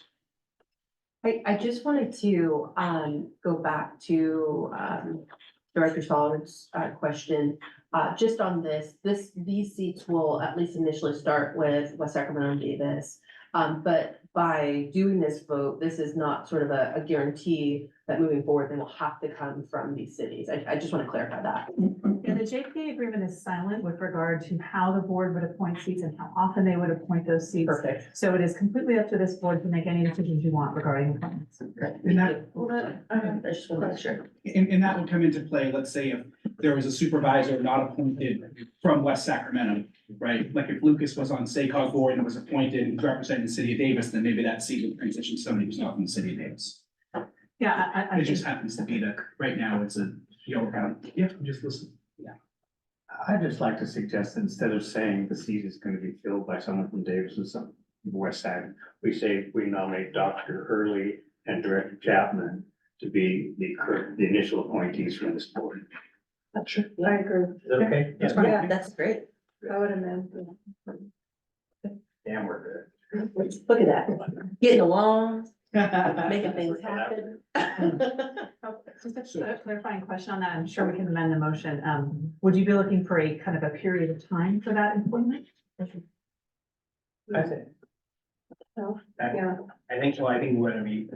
I just wanted to, go back to, Director Solid's, question. Just on these seats will at least initially start with West Sacramento and Davis. But by doing this vote, this is not sort of a guarantee that moving forward, they will have to come from these cities. I just want to clarify that. And the JPA agreement is silent with regard to how the board would appoint seats and how often they would appoint those seats. Perfect. So it is completely up to this board to make any decisions you want regarding appointments. And that, I just want to make sure. and that would come into play, let's say if there was a supervisor not appointed from West Sacramento, right? Like if Lucas was on SACOG board and was appointed to represent the city of Davis, then maybe that seat would transition to somebody who's not from the city of Davis. Yeah, I It just think, happens to be that right now it's a Yolo County. Yeah, just listen. I'd just like to suggest that instead of saying the seat is going to be filled by someone from Davis and some from West Side, we say we nominate Dr. Hurley and Director Chapman to be the initial appointees from this board. Sure. I agree. Is that okay? That's fine. Yeah, that's great. I would amend. Damn, we're good. Look at that. Getting along, making things happen. just a clarifying question on that. I'm sure we can amend the motion. Would you be looking for a kind of a period of time for that employment? I think. No, I yeah. think, well, I think we're gonna be,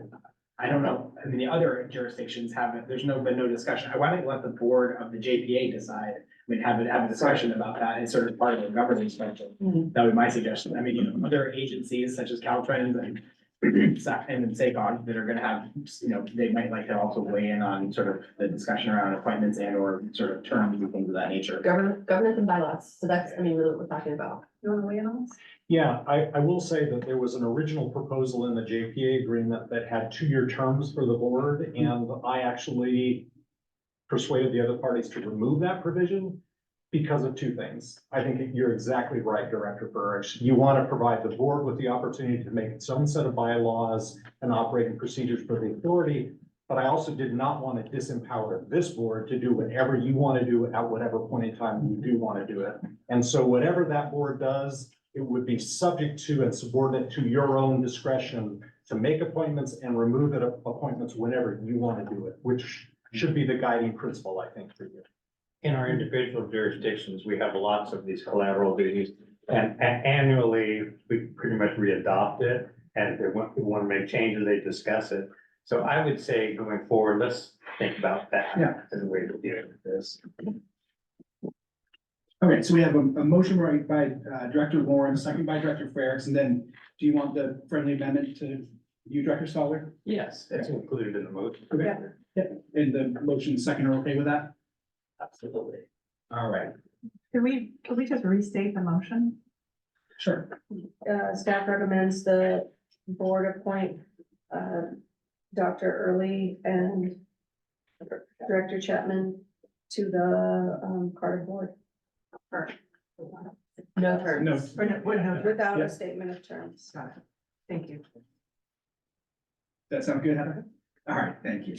I don't know, I mean, the other jurisdictions haven't, there's been no discussion. Why don't you let the board of the JPA decide? I mean, have a discussion about that and sort of part of the governance function. That would be my suggestion. I mean, you know, other agencies such as Caltrans and SACOG that are gonna have, you know, they might like to also weigh in on sort of the discussion around appointments and or sort of terms and things of that nature. Governance and bylaws. So that's, I mean, really what we're talking about. You want to weigh in on this? Yeah, I will say that there was an original proposal in the JPA agreement that had 2-year terms for the board, and I actually persuaded the other parties to remove that provision because of 2 things. I think you're exactly right, Director Burrish. You want to provide the board with the opportunity to make its own set of bylaws and operating procedures for the authority, but I also did not want to disempower this board to do whatever you want to do at whatever point in time you do want to do it. And so whatever that board does, it would be subject to and subordinate to your own discretion to make appointments and remove appointments whenever you want to do it, which should be the guiding principle, I think, for you. In our individual jurisdictions, we have lots of these collateral duties, and annually, we pretty much re-adopt it. And if they want to make changes, they discuss it. So I would say going forward, let's think about that as a way to deal with this. Okay, so we have a motion by Director Warren, second by Director Ferris, and then do you want the friendly amendment to you, Director Stoller? Yes, that's included in the motion. Okay. Yep, and the motion second are okay with that? Absolutely. All right. Could we just restate the motion? Sure. Staff recommends the board appoint, Dr. Early and Director Chapman to the, Carter board. No terms. No. Without Yeah. a statement of terms. Got it. Thank you. That sound good, Heather? All right, thank you.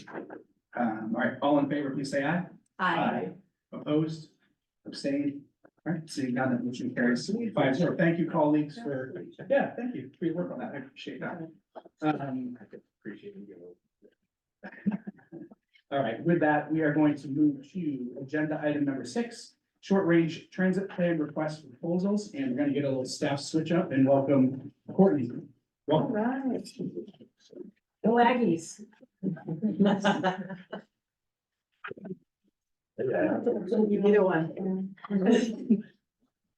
All right, all in favor, please say aye. Aye. Opposed? Abstained? All right, seeing none, that motion carries 5-0. Thank you, colleagues, for, yeah, thank you for your work on that. I appreciate that. Appreciate you. All right, with that, we are going to move to agenda item number 6, short-range transit plan request proposals, and we're gonna get a little staff switch up and welcome Courtney. All Welcome. right. Go Aggies. Either one.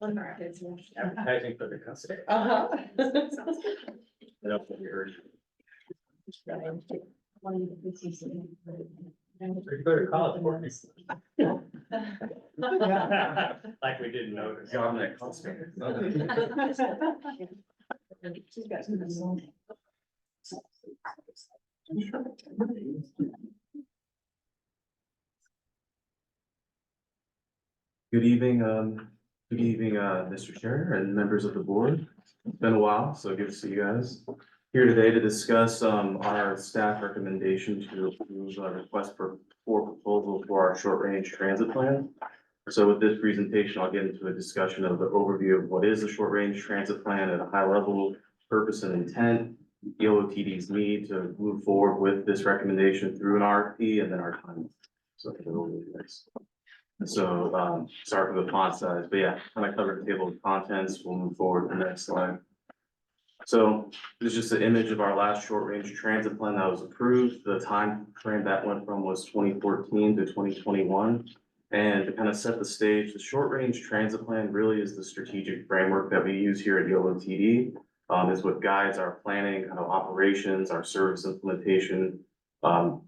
Advertising for the custody. Uh-huh. I don't think we heard. You better call it Courtney. Like we didn't notice. Dominic. She's got some. Good evening, Mr. Chair and members of the board. It's been a while, so good to see you guys. Here today to discuss, our staff recommendation to approve a request for proposal for our short-range transit plan. So with this presentation, I'll get into a discussion of the overview of what is a short-range transit plan at a high level, purpose and intent, YoloTD's need to move forward with this recommendation through an RFP, and then our time. So I can go over this. So, sorry for the font size, but yeah, kind of covered the table of contents. We'll move forward to the next slide. So this is just an image of our last short-range transit plan that was approved. The time frame that went from was 2014 to 2021. And to kind of set the stage, the short-range transit plan really is the strategic framework that we use here at YoloTD. Is what guides our planning, kind of operations, our service implementation,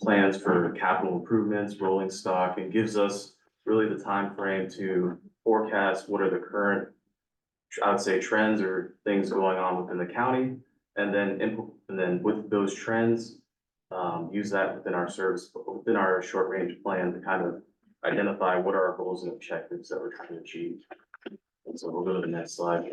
plans for capital improvements, rolling stock, and gives us really the time frame to forecast what are the current, I would say, trends or things going on within the county. And then with those trends, use that within our short range plan to kind of identify what are our goals and objectives that we're trying to achieve. And so we'll go to the next slide.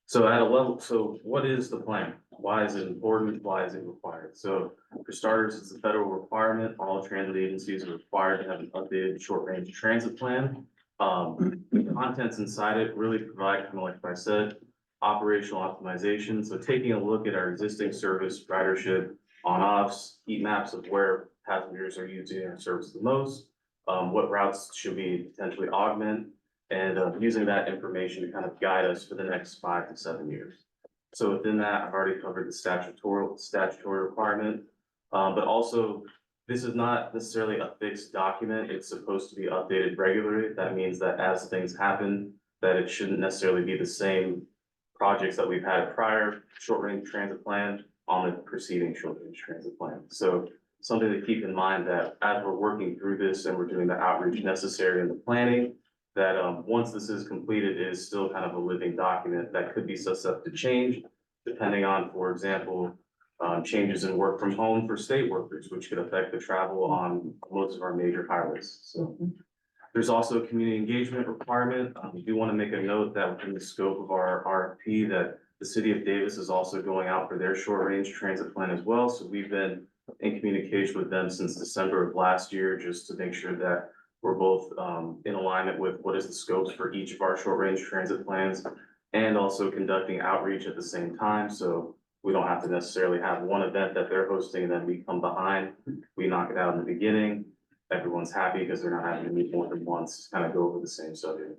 So at a level, so what is the plan? Why is it important? Why is it required? So for starters, it's a federal requirement. All transit agencies are required to have an updated short-range transit plan. The contents inside it really provide, kind of like I said, operational optimization. So taking a look at our existing service, ridership, on-offs, heat maps of where passengers are using our service the most, what routes should we potentially augment, and using that information to kind of guide us for the next 5 to 7 years. So within that, I've already covered the statutory requirement, but also this is not necessarily a fixed document. It's supposed to be updated regularly. That means that as things happen, that it shouldn't necessarily be the same projects that we've had prior short-range transit plan on the preceding short-range transit plan. So something to keep in mind that as we're working through this and we're doing the outreach necessary in the planning, that once this is completed, it is still kind of a living document that could be susceptible to change, depending on, for example, changes in work from home for state workers, which could affect the travel on most of our major highways. So there's also a community engagement requirement. We do want to make a note that within the scope of our RFP, that the city of Davis is also going out for their short-range transit plan as well. So we've been in communication with them since December of last year, just to make sure that we're both in alignment with what is the scopes for each of our short-range transit plans, and also conducting outreach at the same time. So we don't have to necessarily have one event that they're hosting and then we come behind. We knock it out in the beginning. Everyone's happy because they're not having to meet more than once, kind of go over the same subject.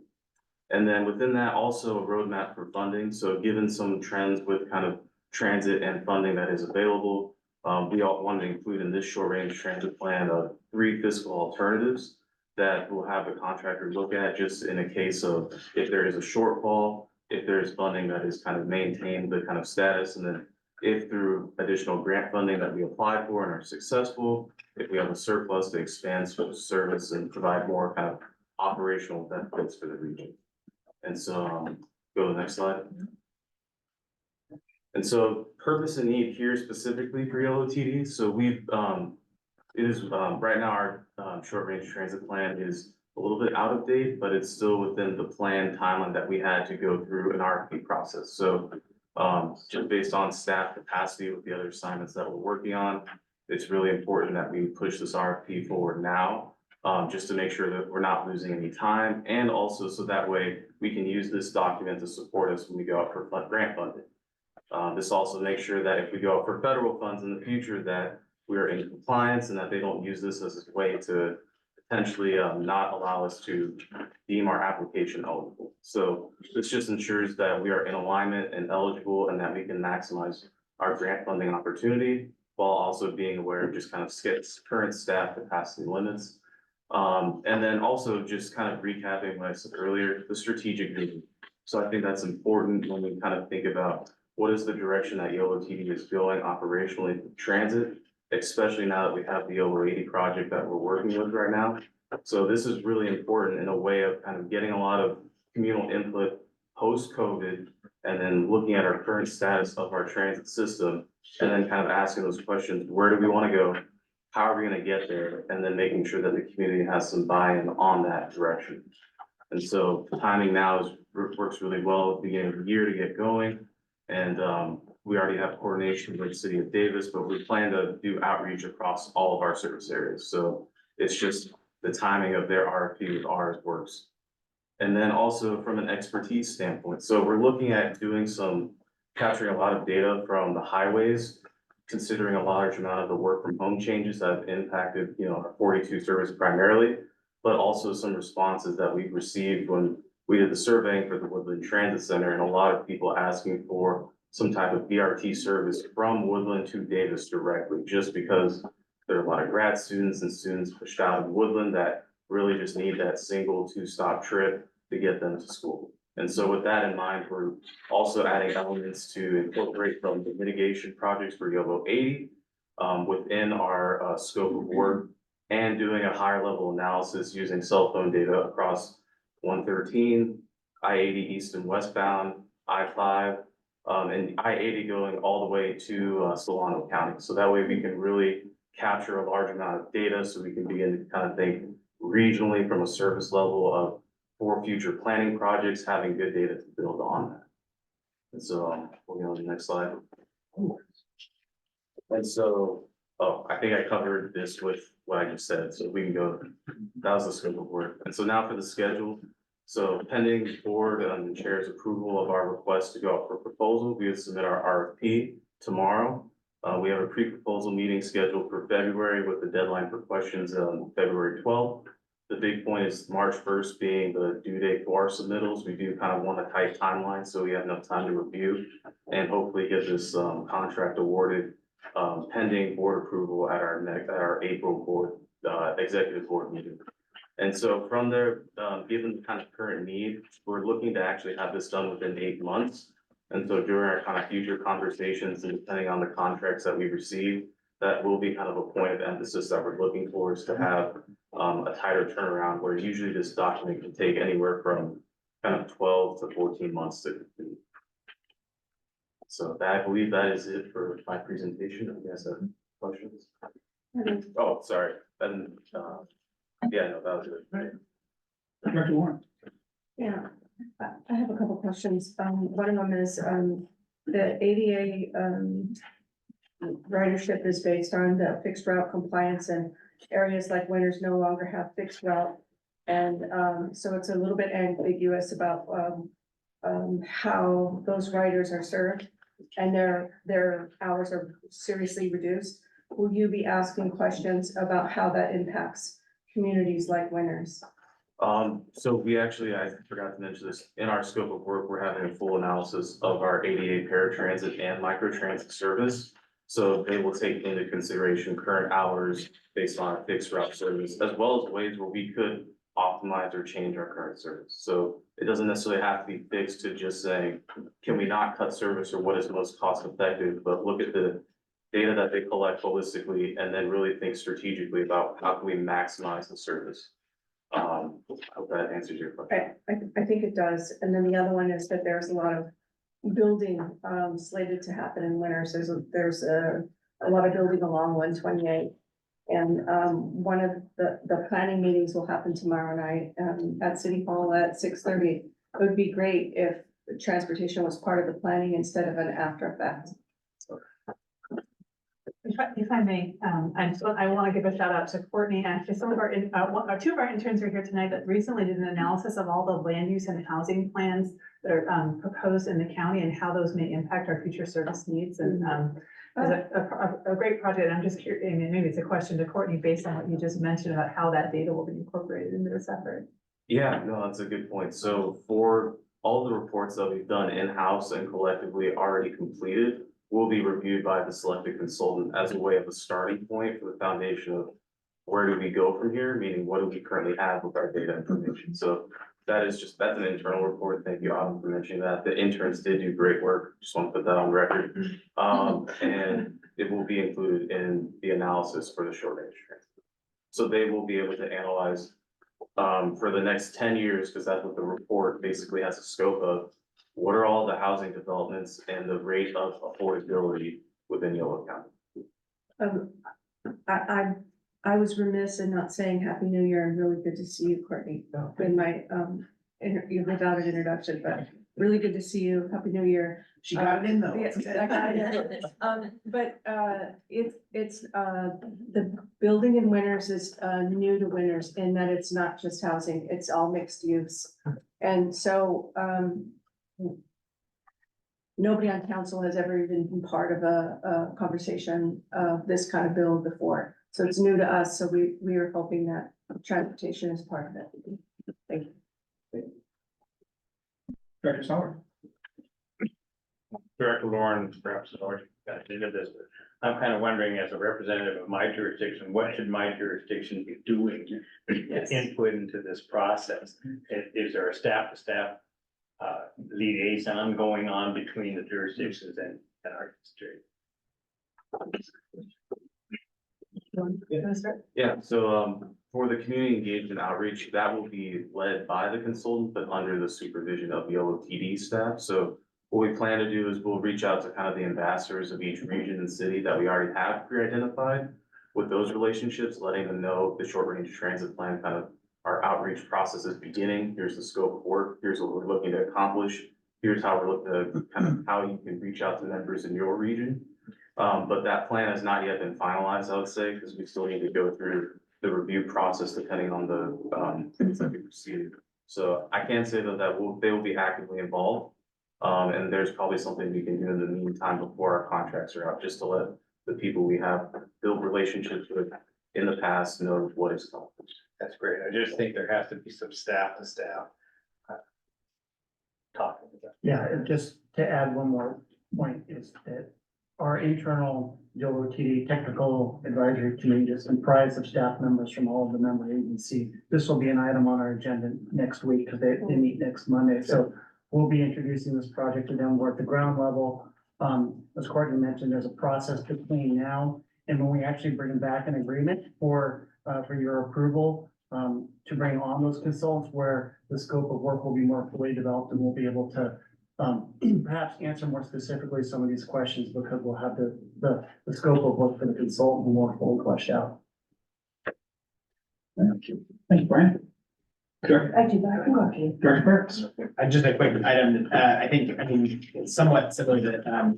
And then within that, also a roadmap for funding. So given some trends with kind of transit and funding that is available, we all want to include in this short-range transit plan 3 fiscal alternatives that we'll have the contractor look at, just in a case of if there is a shortfall, if there's funding that is kind of maintained the kind of status, and then if through additional grant funding that we apply for and are successful, if we have a surplus to expand service and provide more kind of operational benefits for the region. And so, go to the next slide. And so purpose and need here specifically for YoloTD. So we've, right now our short-range transit plan is a little bit out of date, but it's still within the planned timeline that we had to go through an RFP process. So just based on staff capacity with the other assignments that we're working on, it's really important that we push this RFP forward now. just to make sure that we're not losing any time, and also so that way we can use this document to support us when we go out for grant funding. This also makes sure that if we go out for federal funds in the future, that we are in compliance and that they don't use this as a way to potentially not allow us to deem our application eligible. So this just ensures that we are in alignment and eligible and that we can maximize our grant funding opportunity while also being aware of just kind of current staff capacity limits. And then also just kind of recapping what I said earlier, the strategic vision. So I think that's important when we kind of think about what is the direction that YoloTD is going operationally with transit, especially now that we have the Yolo80 project that we're working with right now. So this is really important in a way of kind of getting a lot of communal input post-COVID and then looking at our current status of our transit system and then kind of asking those questions, where do we want to go? How are we going to get there? And then making sure that the community has some buy-in on that direction. And so timing now works really well at the beginning of the year to get going. And we already have coordination with the city of Davis, but we plan to do outreach across all of our service areas. So it's just the timing of their RFP with ours works. And then also from an expertise standpoint. So we're looking at capturing a lot of data from the highways, considering a large amount of the work from home changes that have impacted, our 42 service primarily, but also some responses that we've received when we did the surveying for the Woodland Transit Center, and a lot of people asking for some type of BRT service from Woodland to Davis directly, just because there are a lot of grad students and students pushed out of Woodland that really just need that single 2-stop trip to get them to school. And so with that in mind, we're also adding elements to incorporate from the mitigation projects for YoloTD within our scope of work, and doing a higher level analysis using cell phone data across 113, I-80 east and westbound, I-5, and I-80 going all the way to Solano County. So that way we can really capture a large amount of data so we can begin to kind of think regionally from a service level of for future planning projects, having good data to build on that. And so we'll go on to the next slide. And so, I think I covered this with what I just said, so we can go, that was the scope of work. And so now for the schedule. So pending board and chair's approval of our request to go out for proposal, we would submit our RFP tomorrow. We have a pre-proposal meeting scheduled for February with the deadline for questions on February 12th. The big point is March 1st being the due date for our submittals. We do kind of want a tight timeline, so we have enough time to review and hopefully get this contract awarded pending board approval at our April board executive board meeting. And so from there, given the kind of current need, we're looking to actually have this done within 8 months. And so during our kind of future conversations and depending on the contracts that we receive, that will be kind of a point of emphasis that we're looking for, is to have a tighter turnaround, where usually this document can take anywhere from kind of 12 to 14 months to complete. So that, I believe that is it for my presentation. If you guys have questions. Oh, sorry. And yeah, no, that was it. Director Warren. Yeah, I have a couple questions. One of them is, the ADA, ridership is based on the fixed route compliance, and areas like Winters no longer have fixed route. And, so it's a little bit ambiguous about, how those riders are served, and their hours are seriously reduced. Will you be asking questions about how that impacts communities like Winters? So we actually, I forgot to mention this, in our scope of work, we're having a full analysis of our ADA paratransit and microtransit service. So they will take into consideration current hours based on our fixed route service, as well as ways where we could optimize or change our current service. So it doesn't necessarily have to be fixed to just saying, can we not cut service or what is most cost effective, but look at the data that they collect holistically and then really think strategically about how can we maximize the service. I hope that answers your question. I think it does. And then the other one is that there's a lot of building, slated to happen in Winters. There's a lot of building along 128. And, one of the planning meetings will happen tomorrow night, at City Hall at 6:30. It would be great if transportation was part of the planning instead of an after effect. If I may, I want to give a shout out to Courtney. Actually, some of our, two of our interns are here tonight that recently did an analysis of all the land use and housing plans that are proposed in the county and how those may impact our future service needs. And it's a great project. I'm just curious, I mean, maybe it's a question to Courtney based on what you just mentioned about how that data will be incorporated into this effort. Yeah, no, that's a good point. So for all the reports that we've done in-house and collectively already completed will be reviewed by the selected consultant as a way of a starting point for the foundation of where do we go from here, meaning what do we currently have with our data information. So that's an internal report. Thank you, Autumn, for mentioning that. The interns did do great work. Just want to put that on record. And it will be included in the analysis for the short range transfer. So they will be able to analyze for the next 10 years, because that's what the report basically has a scope of. What are all the housing developments and the rate of affordability within Yolo County? I was remiss in not saying Happy New Year, and really good to see you, Courtney, in my, without an introduction, but really good to see you. Happy New Year. She got it in though. Yeah, I got it in. But it's the building in Winters is new to Winters in that it's not just housing, it's all mixed use. And so nobody on council has ever even been part of a conversation of this kind of bill before. So it's new to us, so we are hoping that transportation is part of it. Thank you. Director Sauer. Director Lauren, perhaps has already got into this, but I'm kind of wondering, as a representative of my jurisdiction, what should my jurisdiction be doing to input into this process? Is there a staff-to-staff liaison going on between the jurisdictions and our district? Yeah, so for the community engagement outreach, that will be led by the consultant, but under the supervision of YoloTD staff. So what we plan to do is we'll reach out to kind of the ambassadors of each region and city that we already have pre-identified. With those relationships, letting them know the short range transit plan, kind of our outreach process is beginning. Here's the scope of work. Here's what we're looking to accomplish. Here's how we're looking to kind of how you can reach out to members in your region. But that plan has not yet been finalized, I would say, because we still need to go through the review process depending on the things that we proceed. So I can say that they will be actively involved. And there's probably something we can do in the meantime before our contracts are out, just to let the people we have built relationships with in the past know what is coming. That's great. I just think there has to be some staff-to-staff talking. Yeah, and just to add one more point is that our internal YoloTD technical advisory committee is comprised of staff members from all of the member agencies. This will be an item on our agenda next week because they meet next Monday. So we'll be introducing this project to them. We're at the ground level. As Courtney mentioned, there's a process between now and when we actually bring back an agreement for your approval, to bring on those consultants where the scope of work will be more fully developed and we'll be able to perhaps answer more specifically some of these questions because we'll have the scope of work for the consultant more fully fleshed out. Thank you. Thank you, Brian. Sure. I do that, I can go to. Director Burks. Just a quick item, I mean, it's somewhat similar to,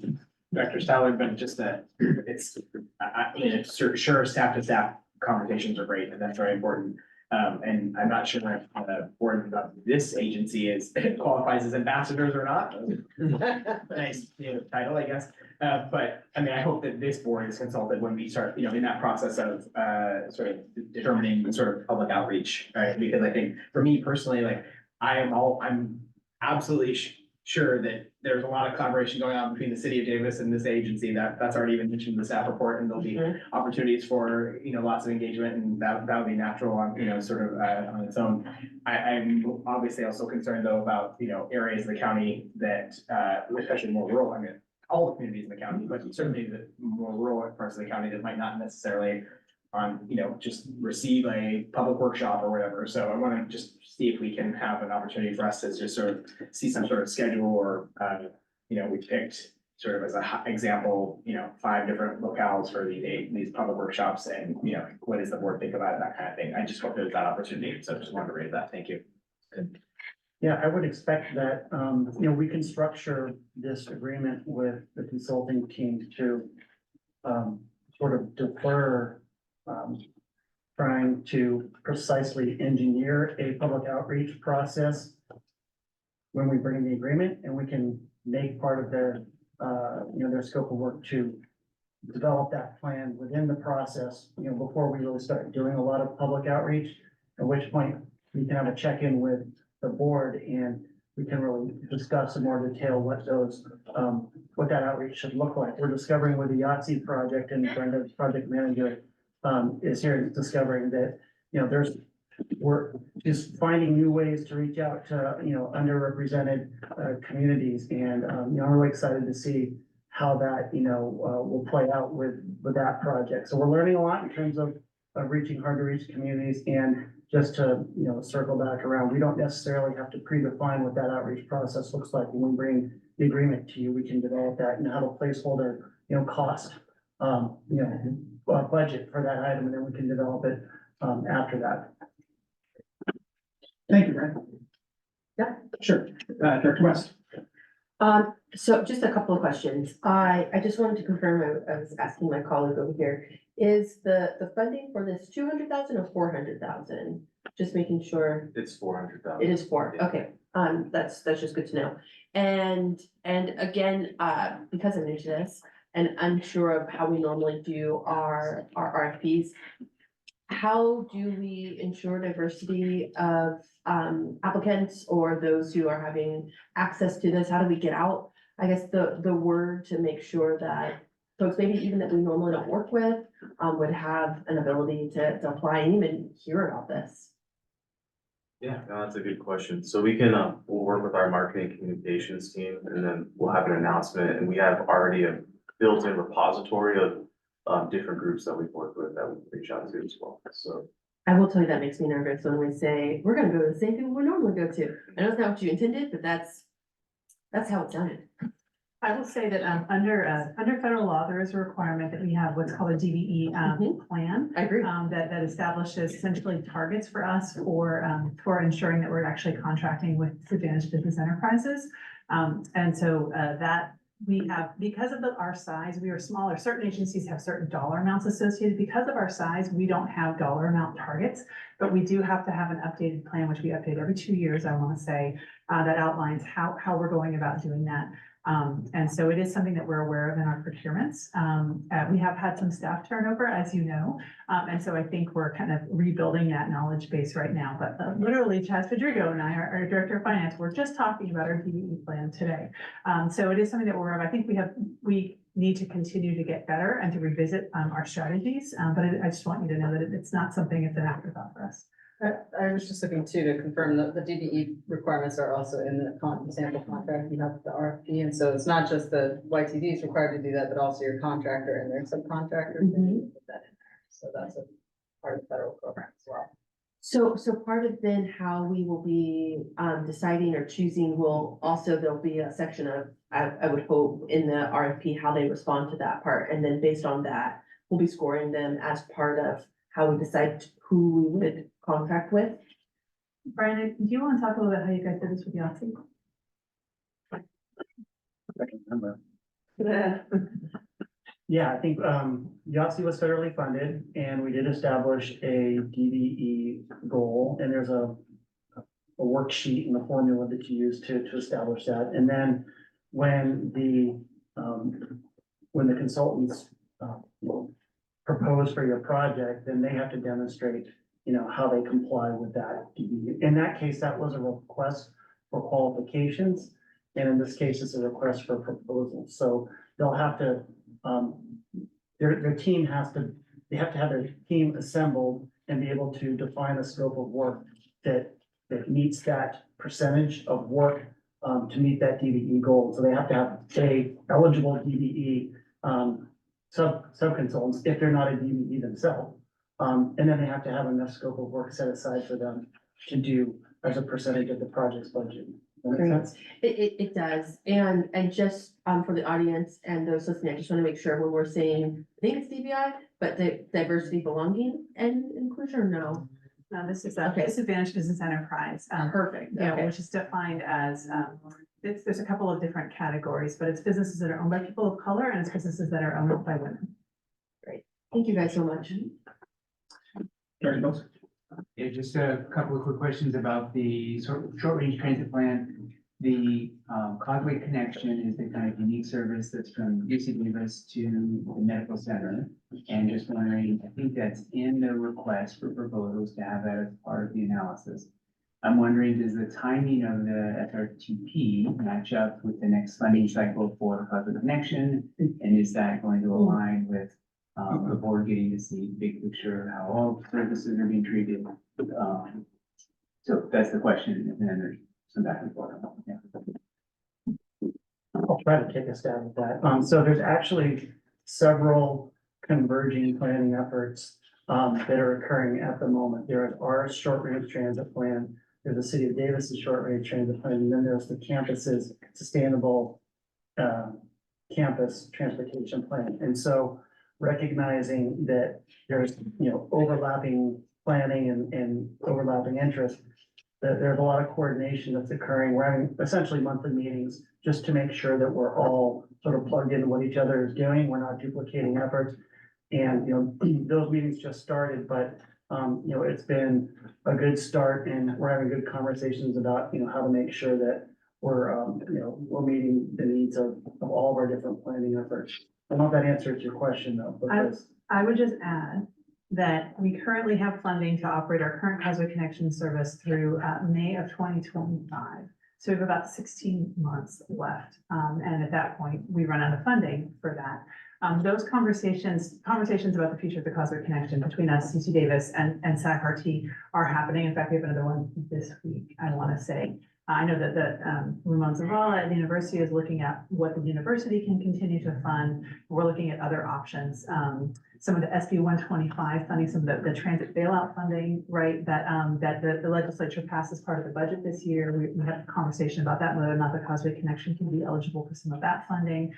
Director Stallard, but just that it's, I mean, it's sure staff to staff conversations are great and that's very important. And I'm not sure if the board of this agency qualifies as ambassadors or not. Nice, title, I guess. But I mean, I hope that this board is consulted when we start, in that process of, sort of determining sort of public outreach, right? Because I think for me personally, like, I'm absolutely sure that there's a lot of collaboration going on between the city of Davis and this agency that's already been mentioned in the staff report, and there'll be opportunities for, lots of engagement, and that would be natural on, sort of, on its own. I'm obviously also concerned though about, areas of the county that, especially more rural, I mean, all the communities in the county, but certainly the more rural parts of the county that might not necessarily just receive a public workshop or whatever. So I want to just see if we can have an opportunity for us to just sort of see some sort of schedule or, we picked sort of as a example, 5 different locales for these public workshops and, what does the board think about it, that kind of thing. I just hope there's that opportunity. So I just wanted to raise that. Thank you. Yeah, I would expect that, we can structure this agreement with the consulting team to sort of defer, trying to precisely engineer a public outreach process when we bring the agreement, and we can make part of their, their scope of work to develop that plan within the process, before we really start doing a lot of public outreach, at which point we can have a check-in with the board and we can really discuss in more detail what those, what that outreach should look like. We're discovering with the Yahtzee project, and Brenda's project manager, is here discovering that, we're just finding new ways to reach out to, underrepresented, communities. And, I'm really excited to see how that, will play out with that project. So we're learning a lot in terms of reaching hard to reach communities. And just to, circle back around, we don't necessarily have to predefine what that outreach process looks like. When we bring the agreement to you, we can develop that and have a placeholder, cost, budget for that item, and then we can develop it, after that. Thank you, Brad. Yeah. Sure. Director West. So just a couple of questions. I just wanted to confirm, I was asking my colleague over here, is the funding for this 200,000 or 400,000? Just making sure. It's 400,000. It is four, okay, that's just good to know. And again, because I'm new to this and unsure of how we normally do our RFPs, how do we ensure diversity of applicants or those who are having access to this? How do we get out, I guess, the word to make sure that folks maybe even that we normally don't work with would have an ability to apply and even hear about this? Yeah, no, that's a good question. So we can, we'll work with our marketing communications team, and then we'll have an announcement, and we have already a built-in repository of different groups that we've worked with that we can reach out to as well. So I will tell you that makes me nervous when we say, we're gonna go to the same people we normally go to. I know it's not what you intended, but that's how it sounded. I will say that, under federal law, there is a requirement that we have what's called a DBE, plan. I agree. That establishes essentially targets for us for ensuring that we're actually contracting with disadvantaged business enterprises. And so, that we have, because of our size, we are smaller. Certain agencies have certain dollar amounts associated. Because of our size, we don't have dollar amount targets, but we do have to have an updated plan, which we update every 2 years, I want to say, that outlines how we're going about doing that. And so it is something that we're aware of in our procurements. We have had some staff turnover, as you know, and so I think we're kind of rebuilding that knowledge base right now. But literally, Chaz Pedrigo and I, our Director of Finance, we're just talking about our DBE plan today. So it is something that we're aware of. I think we need to continue to get better and to revisit our strategies. But I just want you to know that it's not something, it's an afterthought for us. I was just looking too to confirm that the DBE requirements are also in the sample contract. You have the RFP, and so it's not just the YTD is required to do that, but also your contractor and their subcontractors. They need to put that in there. So that's a part of the federal program as well. So part of then how we will be deciding or choosing will also, there'll be a section of, I would hope, in the RFP, how they respond to that part. And then based on that, we'll be scoring them as part of how we decide who we would contract with. Brian, do you want to talk a little bit how you guys did this with Yahtzee? I can remember. Yeah, I think, Yahtzee was federally funded, and we did establish a DBE goal, and there's a worksheet and a formula that you use to establish that. And then when the consultants, propose for your project, then they have to demonstrate, how they comply with that DBE. In that case, that was a request for qualifications, and in this case, it's a request for proposals. So they'll have to, their team they have to have their team assembled and be able to define a scope of work that meets that percentage of work to meet that DBE goal. So they have to have eligible DBE sub-consultants if they're not a DBE themselves. And then they have to have enough scope of work set aside for them to do as a percentage of the project's budget. Does that make sense? It does. And just for the audience and those listening, I just want to make sure when we're saying, I think it's DBI, but the diversity, belonging and inclusion, or no? No, this is a disadvantaged business enterprise. Perfect. Yeah, Okay. which is defined as, there's a couple of different categories, but it's businesses that are owned by people of color and it's businesses that are owned by women. Great. Thank you guys so much. Director Mills? Yeah, just a couple of quick questions about the short-range transit plan. The Causeway Connection is the kind of unique service that's from UC Davis to the medical center. And just wondering, I think that's in the request for proposals to have that as part of the analysis. I'm wondering, does the timing of the SRTP match up with the next funding cycle for Causeway Connection? And is that going to align with the board getting to see the big picture of how all services are being treated? So that's the question, and then there's some back and forth. Yeah. I'll try to take a stab at that. So there's actually several converging planning efforts that are occurring at the moment. There is our short-range transit plan, there's the city of Davis's short-range transit plan, and then there's the campus's sustainable campus transportation plan. And so recognizing that there's, overlapping planning and overlapping interest, that there's a lot of coordination that's occurring. We're having essentially monthly meetings just to make sure that we're all sort of plugged into what each other is doing. We're not duplicating efforts. And, those meetings just started, but, it's been a good start and we're having good conversations about, how to make sure that we're, we're meeting the needs of all of our different planning efforts. I don't know if that answers your question though, because. I would just add that we currently have funding to operate our current Causeway Connection service through May of 2025. So we have about 16 months left. And at that point, we run out of funding for that. Those conversations about the future of the Causeway Connection between us, UC Davis and SAC-RT are happening. In fact, we have another one this week, I want to say. I know that Ramon Zavala at the university is looking at what the university can continue to fund. We're looking at other options. Some of the SB 125 funding, some of the transit bailout funding, right, that the legislature passed as part of the budget this year. We had a conversation about that, whether or not the Causeway Connection can be eligible for some of that funding.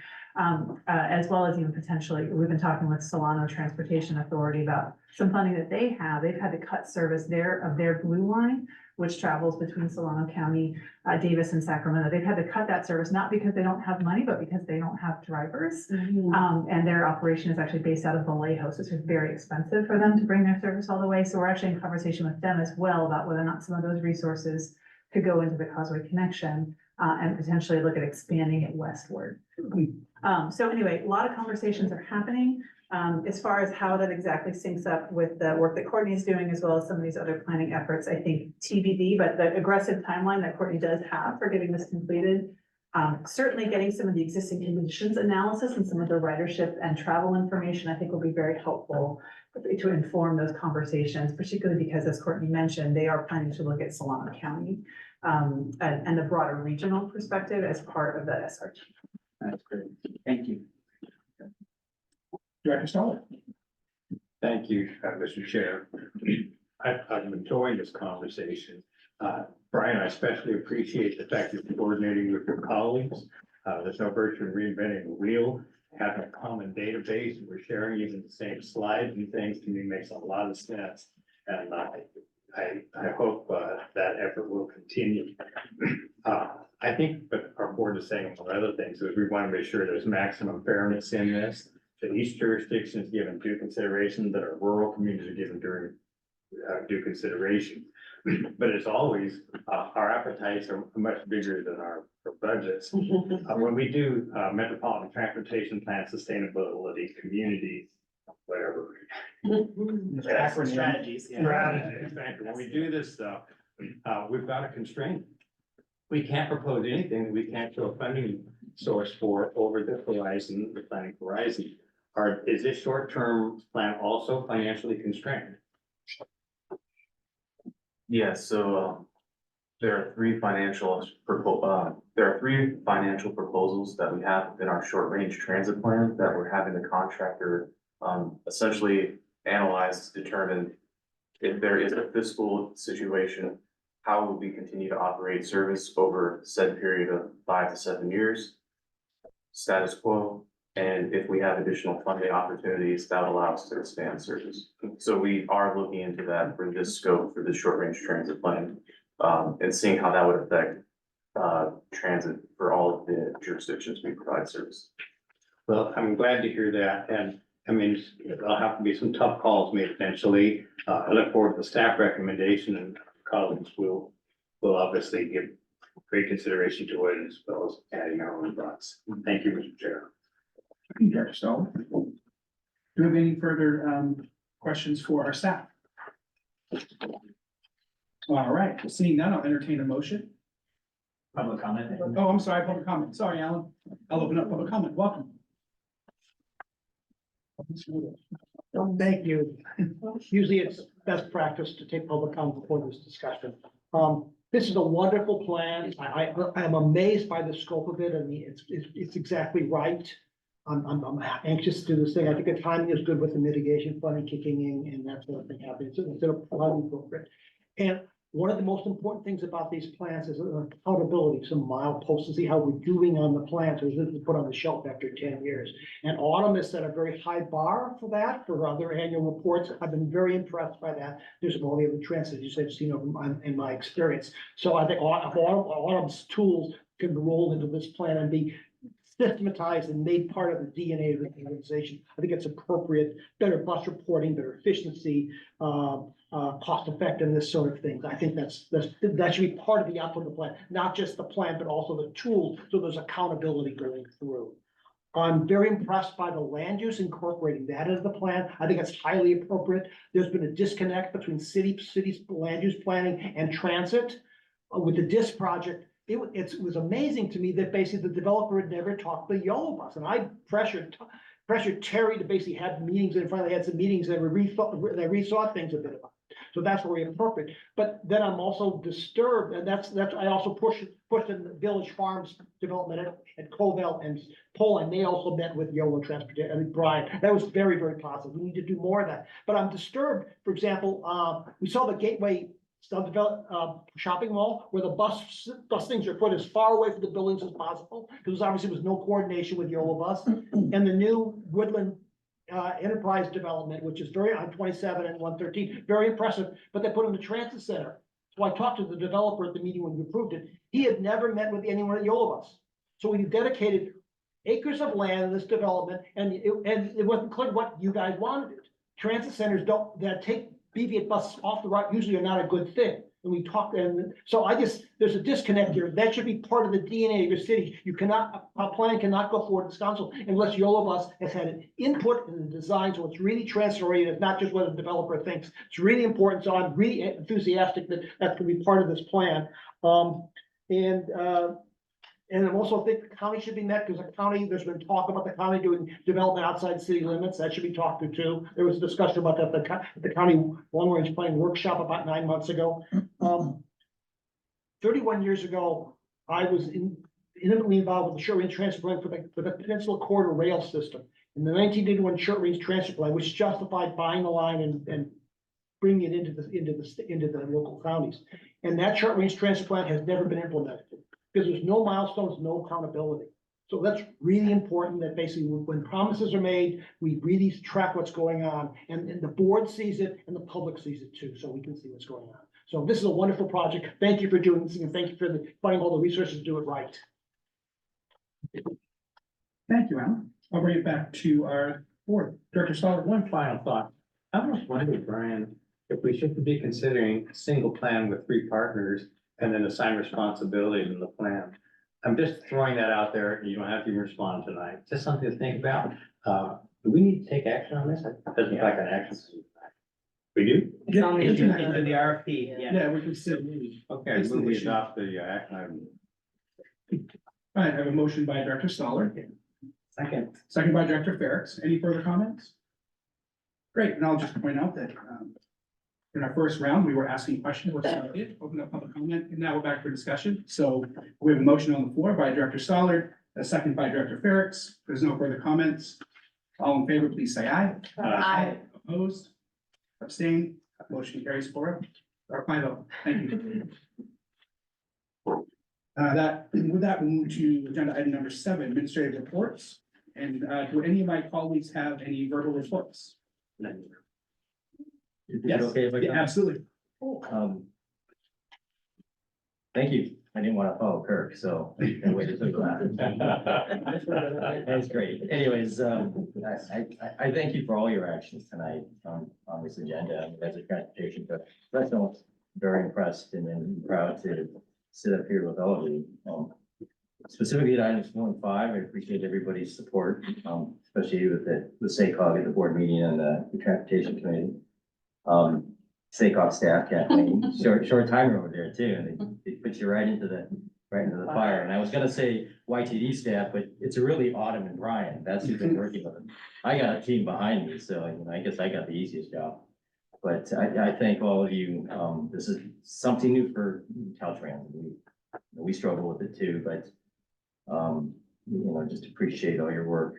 As well as even potentially, we've been talking with Solano Transportation Authority about some funding that they have. They've had to cut service of their blue line, which travels between Solano County, Davis and Sacramento. They've had to cut that service, not because they don't have money, but because they don't have drivers. And their operation is actually based out of Vallejo, so it's very expensive for them to bring their service all the way. So we're actually in conversation with them as well about whether or not some of those resources could go into the Causeway Connection and potentially look at expanding it westward. So anyway, a lot of conversations are happening. As far as how that exactly syncs up with the work that Courtney is doing, as well as some of these other planning efforts, I think TBD, but the aggressive timeline that Courtney does have for getting this completed, certainly getting some of the existing conditions analysis and some of the ridership and travel information, I think will be very helpful to inform those conversations, particularly because, as Courtney mentioned, they are planning to look at Solano County and the broader regional perspective as part of that SRT. That's great. Thank you. Director Stoller? Thank you, Mr. Chair. I'm enjoying this conversation. Brian, I especially appreciate the fact that you're coordinating with your colleagues. There's no virtue in reinventing the wheel. Having a common database, and we're sharing even the same slides and things, to me makes a lot of sense. And I hope that effort will continue. I think what our board is saying, among other things, is we want to make sure there's maximum fairness in this, that each jurisdiction is given due consideration, that our rural communities are given due consideration. But as always, our appetites are much bigger than our budgets. When we do metropolitan transportation plan, sustainability, community, whatever. Strategies. Exactly. When we do this stuff, we've got a constraint. We can't propose anything that we can't show a funding source for over the horizon, the planning horizon. Is this short-term plan also financially constrained? Yes, so there are three financial proposals that we have in our short-range transit plan that we're having the contractor essentially analyze to determine if there is a fiscal situation, how will we continue to operate service over said period of 5 to 7 years, status quo, and if we have additional funding opportunities that allow us to expand service. So we are looking into that for this scope for the short-range transit plan, and seeing how that would affect transit for all of the jurisdictions we provide service. Well, I'm glad to hear that. And I mean, there'll have to be some tough calls made eventually. I look forward to the staff recommendation and colleagues will obviously give great consideration to it as well as adding our own thoughts. Thank you, Mr. Chair. Director Stoll. Do we have any further questions for our staff? All right, seeing none, I'll entertain a motion. Public comment. Oh, I'm sorry, public comment. Sorry, Alan. I'll open up public comment. Welcome. Thank you. Usually it's best practice to take public comment before this discussion. This is a wonderful plan. I am amazed by the scope of it. I mean, it's exactly right. I'm anxious to do this thing. I think the timing is good with the mitigation funding kicking in and that sort of thing happening. So it's appropriate. And one of the most important things about these plans is accountability, some mileposts to see how we're doing on the plan. So this is put on the shelf after 10 years. And Autumn has set a very high bar for that, for other annual reports. I've been very impressed by that. There's all the other trends that you've seen in my experience. So I think Autumn's tools can be rolled into this plan and be systematized and made part of the DNA of the organization. I think it's appropriate, better bus reporting, better efficiency, cost effectiveness sort of things. I think that should be part of the output of the plan, not just the plan, but also the tools. So there's accountability going through. I'm very impressed by the land use, incorporating that into the plan. I think it's highly appropriate. There's been a disconnect between city's land use planning and transit. With the DIS project, it was amazing to me that basically the developer had never talked to the Yolo bus, and I pressured Terry to basically have meetings, and finally had some meetings that rethought things a bit about it. So that's very appropriate. But then I'm also disturbed, and that's I also pushed in the Village Farms development at Covell and Pole, and they also met with Yolo Transportation and Brian. That was very, very positive. We need to do more of that. But I'm disturbed, for example, we saw the Gateway shopping mall where the bus things are put as far away from the buildings as possible, because obviously there was no coordination with Yolo Bus. And the new Woodland Enterprise development, which is very on 27 and 113, very impressive, but they put in the transit center. So I talked to the developer at the meeting when we approved it. He had never met with anyone at Yolo Bus. So we dedicated acres of land in this development, and it wasn't clear what you guys wanted. Transit centers that take BB buses off the route usually are not a good thing. And we talked, and so there's a disconnect here. That should be part of the DNA of your city. A plan cannot go forward to council unless Yolo Bus has had an input in the design, so it's really transit-oriented, not just what the developer thinks. It's really important, so I'm really enthusiastic that that's gonna be part of this plan. And I also think the county should be met, because there's been talk about the county doing development outside city limits. That should be talked to too. There was a discussion about that at the county long-range planning workshop about 9 months ago. 31 years ago, I was intimately involved with the short-range transit plan for the Peninsula Corridor Rail System. In the 1981 short-range transit plan, which justified buying the line and bringing it into the local counties. And that short-range transit plan has never been implemented, because there's no milestones, no accountability. So that's really important, that basically when promises are made, we really track what's going on, and the board sees it and the public sees it too, so we can see what's going on. So this is a wonderful project. Thank you for doing this, and thank you for finding all the resources to do it right. Thank you, Alan. I'll bring it back to our board. Director Stoller. One final thought. I was wondering, Brian, if we should be considering a single plan with 3 partners and then assign responsibilities in the plan. I'm just throwing that out there. You don't have to respond tonight. Just something to think about. Do we need to take action on this? It doesn't look like an action. We do? It's on the Into agenda. the RFP, yeah. Yeah, we can still. Okay, move we adopt the action item. All right, I have a motion by Director Stoller, second by Director Ferricks. Any further comments? Great, and I'll just point out that in our first round, we were asking questions, which we did, open up public comment, and now we're back for discussion. So we have a motion on the floor by Director Stoller, a second by Director Ferricks. There's no further comments. All in favor, please say aye. Aye. Opposed? Abstained? Motion carries 5-0. Thank you. With that, we move to agenda item number 7, administrative reports. And do any of my colleagues have any verbal reports? Yes. Yeah, absolutely. Thank you. I didn't want to follow Kirk, so I waited till that. That's great. Anyways, I thank you for all your actions tonight on this agenda as a transportation professional. Very impressed and proud to sit up here with all of you. Specifically at items 4 and 5, I appreciate everybody's support, especially with the SACOG at the board meeting and the transportation committee. SACOG staff, Kathleen, short timer over there too, and they put you right into the fire. And I was gonna say YTD staff, but it's really Autumn and Brian. That's who's been working with them. I got a team behind me, so I guess I got the easiest job. But I thank all of you. This is something new for Caltrans. We struggle with it too, but just appreciate all your work.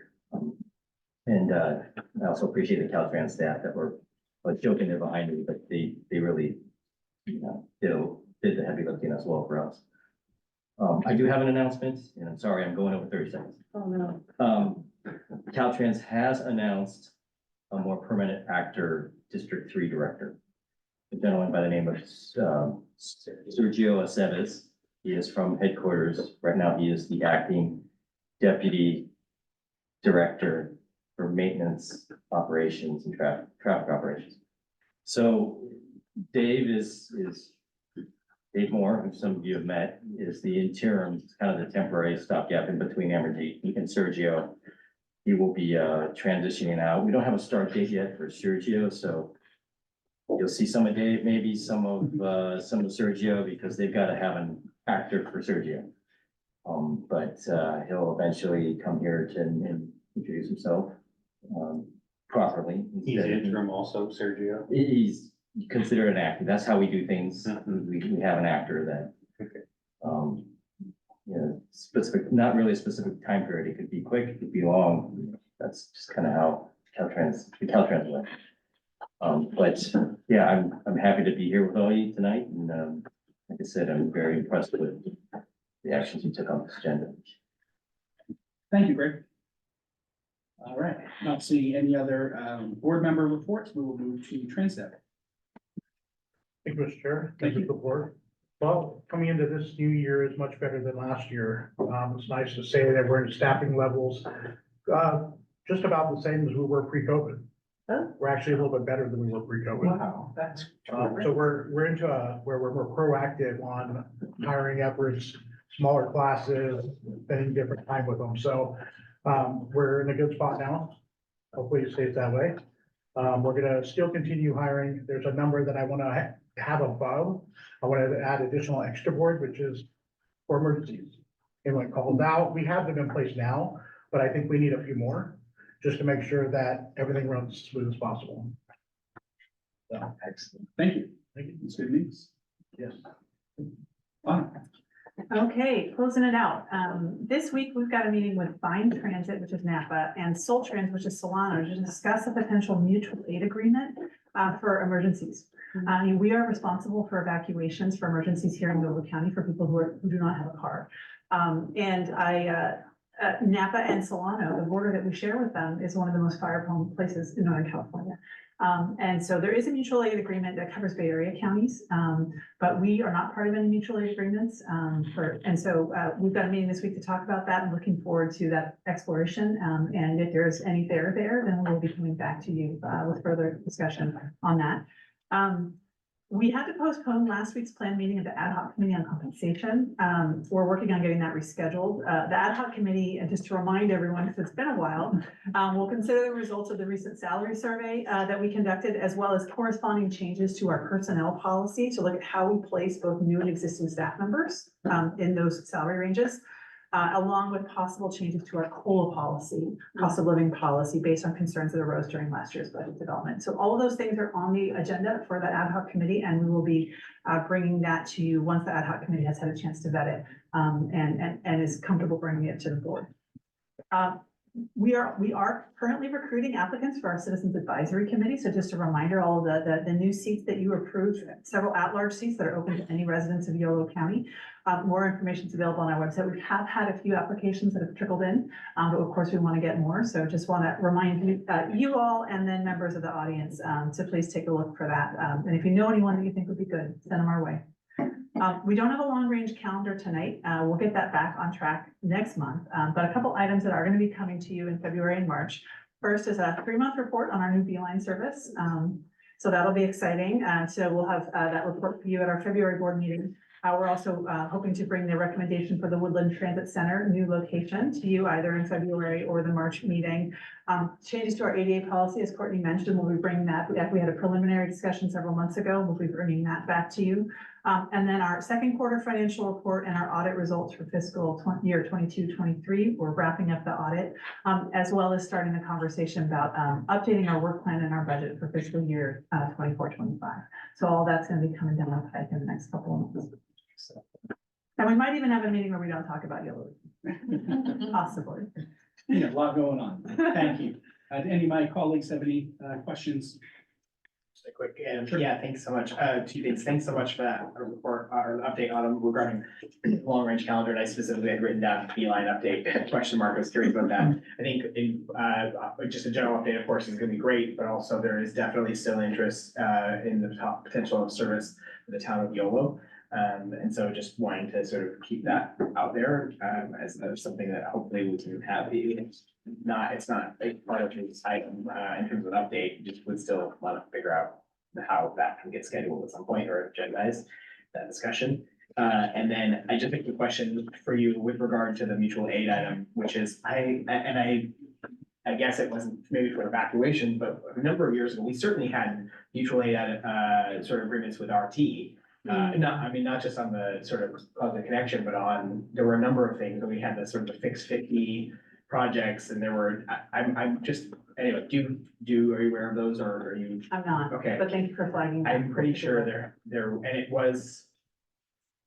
And I also appreciate the Caltrans staff that were joking there behind me, but they really, did the heavy lifting as well for us. I do have an announcement, and I'm sorry, I'm going over 30 seconds. Oh, no. Caltrans has announced a more permanent actor District 3 director. A gentleman by the name of Sergio Aceves. He is from headquarters. Right now, he is the acting deputy director for maintenance operations and traffic operations. So Dave is Dave Moore, who some of you have met, is the interim, kind of the temporary stopgap in between Amarjeet and Sergio. He will be transitioning out. We don't have a start date yet for Sergio, so you'll see some of Dave, maybe some of Sergio, because they've got to have an actor for Sergio. But he'll eventually come here to introduce himself properly. He's interim also, Sergio. He's considered an actor. That's how we do things. We have an actor that, specific, not really a specific time period. It could be quick, it could be long. That's just kind of how the Caltrans went. But yeah, I'm happy to be here with all you tonight. And like I said, I'm very impressed with the actions you took on this agenda. Thank you, Greg. All right, not seeing any other board member reports, we will move to Transdev. Thank you, Mr. Chair. Thank you. Support. Well, coming into this new year is much better than last year. It's nice to say that we're in staffing levels, just about the same as we were pre-COVID. We're actually a little bit better than we were pre-COVID. Wow, that's. So we're into where we're more proactive on hiring efforts, smaller classes, spending different time with them. So we're in a good spot now. Hopefully it stays that way. We're gonna still continue hiring. There's a number that I want to have above. I want to add additional extra board, which is for emergencies. And when it calls out, we have them in place now, but I think we need a few more just to make sure that everything runs as smooth as possible. So, Excellent. Thank you. thank you. That's good news. Yes. Fine. Okay, closing it out. This week, we've got a meeting with Vine Transit, which is Napa, and Soul Trans, which is Solano, to discuss a potential mutual aid agreement for emergencies. We are responsible for evacuations for emergencies here in Yolo County for people who do not have a car. Napa and Solano, the border that we share with them, is one of the most fire-prone places in Northern California. And so there is a mutual aid agreement that covers Bay Area counties, but we are not part of any mutual aid agreements. We've got a meeting this week to talk about that and looking forward to that exploration. And if there's any there, then we'll be coming back to you with further discussion on that. We had to postpone last week's planned meeting of the ad hoc committee on compensation. We're working on getting that rescheduled. The ad hoc committee, and just to remind everyone, because it's been a while, will consider the results of the recent salary survey that we conducted, as well as corresponding changes to our personnel policy to look at how we place both new and existing staff members in those salary ranges. Along with possible changes to our COLA policy, cost of living policy, based on concerns that arose during last year's budget development. So all of those things are on the agenda for the ad hoc committee, and we will be bringing that to you once the ad hoc committee has had a chance to vet it and is comfortable bringing it to the board. We are currently recruiting applicants for our Citizens Advisory Committee. So just a reminder, all of the new seats that you approved, several at-large seats that are open to any residents of Yolo County. More information is available on our website. We have had a few applications that have trickled in, but of course we want to get more. So just want to remind you all and then members of the audience to please take a look for that. And if you know anyone that you think would be good, send them our way. We don't have a long-range calendar tonight. We'll get that back on track next month. But a couple items that are going to be coming to you in February and March. First is a 3-month report on our new Beeline service. So that'll be exciting. And so we'll have that report for you at our February board meeting. We're also hoping to bring the recommendation for the Woodland Transit Center new location to you either in February or the March meeting. Changes to our ADA policy, as Courtney mentioned, we'll be bringing that back. We had a preliminary discussion several months ago. We'll be bringing that back to you. And then our second quarter financial report and our audit results for fiscal year 22-23. We're wrapping up the audit, as well as starting the conversation about updating our work plan and our budget for fiscal year 24-25. So all that's going to be coming down the pike in the next couple of months. And we might even have a meeting where we don't talk about Yolo. Possibly. Yeah, a lot going on. Thank you. Do any of my colleagues have any questions? Just a quick, yeah, thanks so much. 2 things. Thanks so much for that report or update on regarding long range calendar. And I specifically had written down Beeline update question mark. I was curious about that. I think in just a general update, of course, is going to be great, but also there is definitely still interest in the top potential of service for the town of Yolo. And so just wanting to sort of keep that out there as something that hopefully we can have. It's not a part of this item in terms of an update, just would still want to figure out how that can get scheduled at some point or agendize that discussion. And then I just have a question for you with regard to the mutual aid item, which is I guess it wasn't maybe for evacuation, but a number of years ago, we certainly had mutual aid sort of agreements with RT. Not just on the sort of Cosmic Connection, but there were a number of things, and we had the sort of the Fix 50 projects, and there were, I'm just, anyway, are you aware of those, or are you? I'm not, Okay. but thank you for flagging. that. I'm pretty sure there, and it was.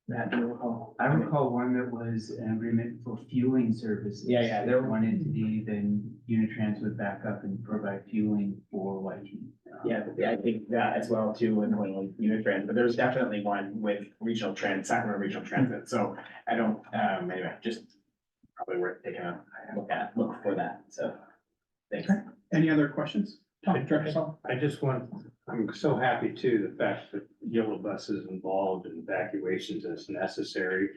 Matt, do you recall? I recall one that was an agreement for fueling services. Yeah, There one entity, then Unitrans would back up and provide fueling for YT. Yeah, I think that as well too, and when unit trend, but there's definitely one with Sacramento Regional Transit, so I don't, anyway, just probably worth taking a look for that, so. Thanks. Any other questions? Director Saul? I'm so happy too, the fact that Yolo Bus is involved in evacuations as necessary.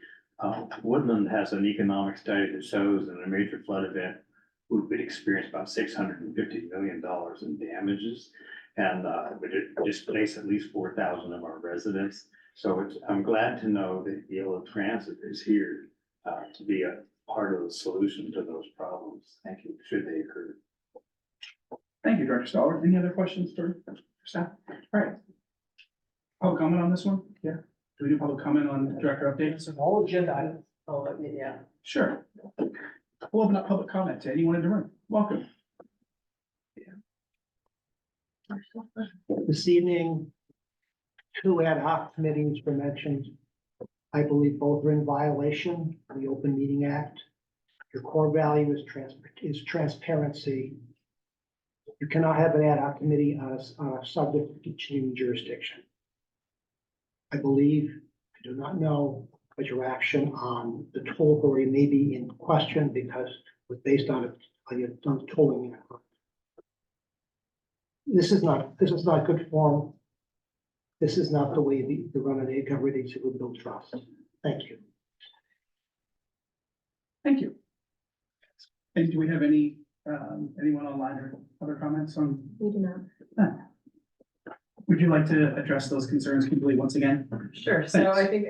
Woodland has an economic study that shows in a major flood event, we would experience about $650 million in damages. And would displace at least 4,000 of our residents. So I'm glad to know that Yolo Transit is here to be a part of the solution to those problems. Thank you, should they occur. Thank you, Director Stoller. Any other questions for staff? All right. Public comment on this one? Yeah. Do we do public comment on director updates? All agenda items. Oh, yeah. Sure. We'll open up public comment to anyone in the room. Welcome. This evening, 2 ad hoc committees were mentioned. I believe both are in violation of the Open Meeting Act. Your core value is transparency. You cannot have an ad hoc committee on a subject of continuing jurisdiction. I believe, I do not know, but your action on the toll authority may be in question because it was based on the tolling act. This is not good form. This is not the way to run a government agency would build trust. Thank you. Thank you. And do we have any, anyone online or other comments on? We do not. Would you like to address those concerns, Kimberly, once again? Sure, so Thanks. I think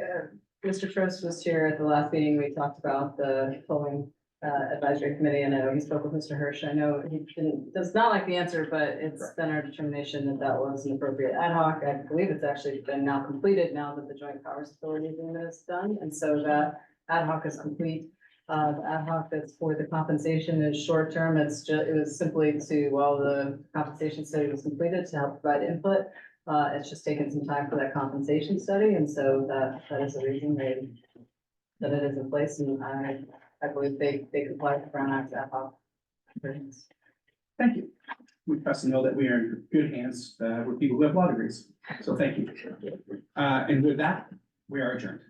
Mr. Trost was here at the last meeting, we talked about the tolling advisory committee, and I know he spoke with Mr. Hirsch, I know he does not like the answer, but it's been our determination that that was an appropriate ad hoc. I believe it's actually been now completed now that the Joint Powers Authority agreement is done, and so that ad hoc is complete. The ad hoc that's for the compensation is short term, it was simply to, while the compensation study was completed, to help provide input. It's just taken some time for that compensation study, and so that is the reason that it is in place, and I believe they comply with Brown Act ad hoc. Thank you. We trust and know that we are in good hands with people who have law degrees, so thank you. And with that, we are adjourned.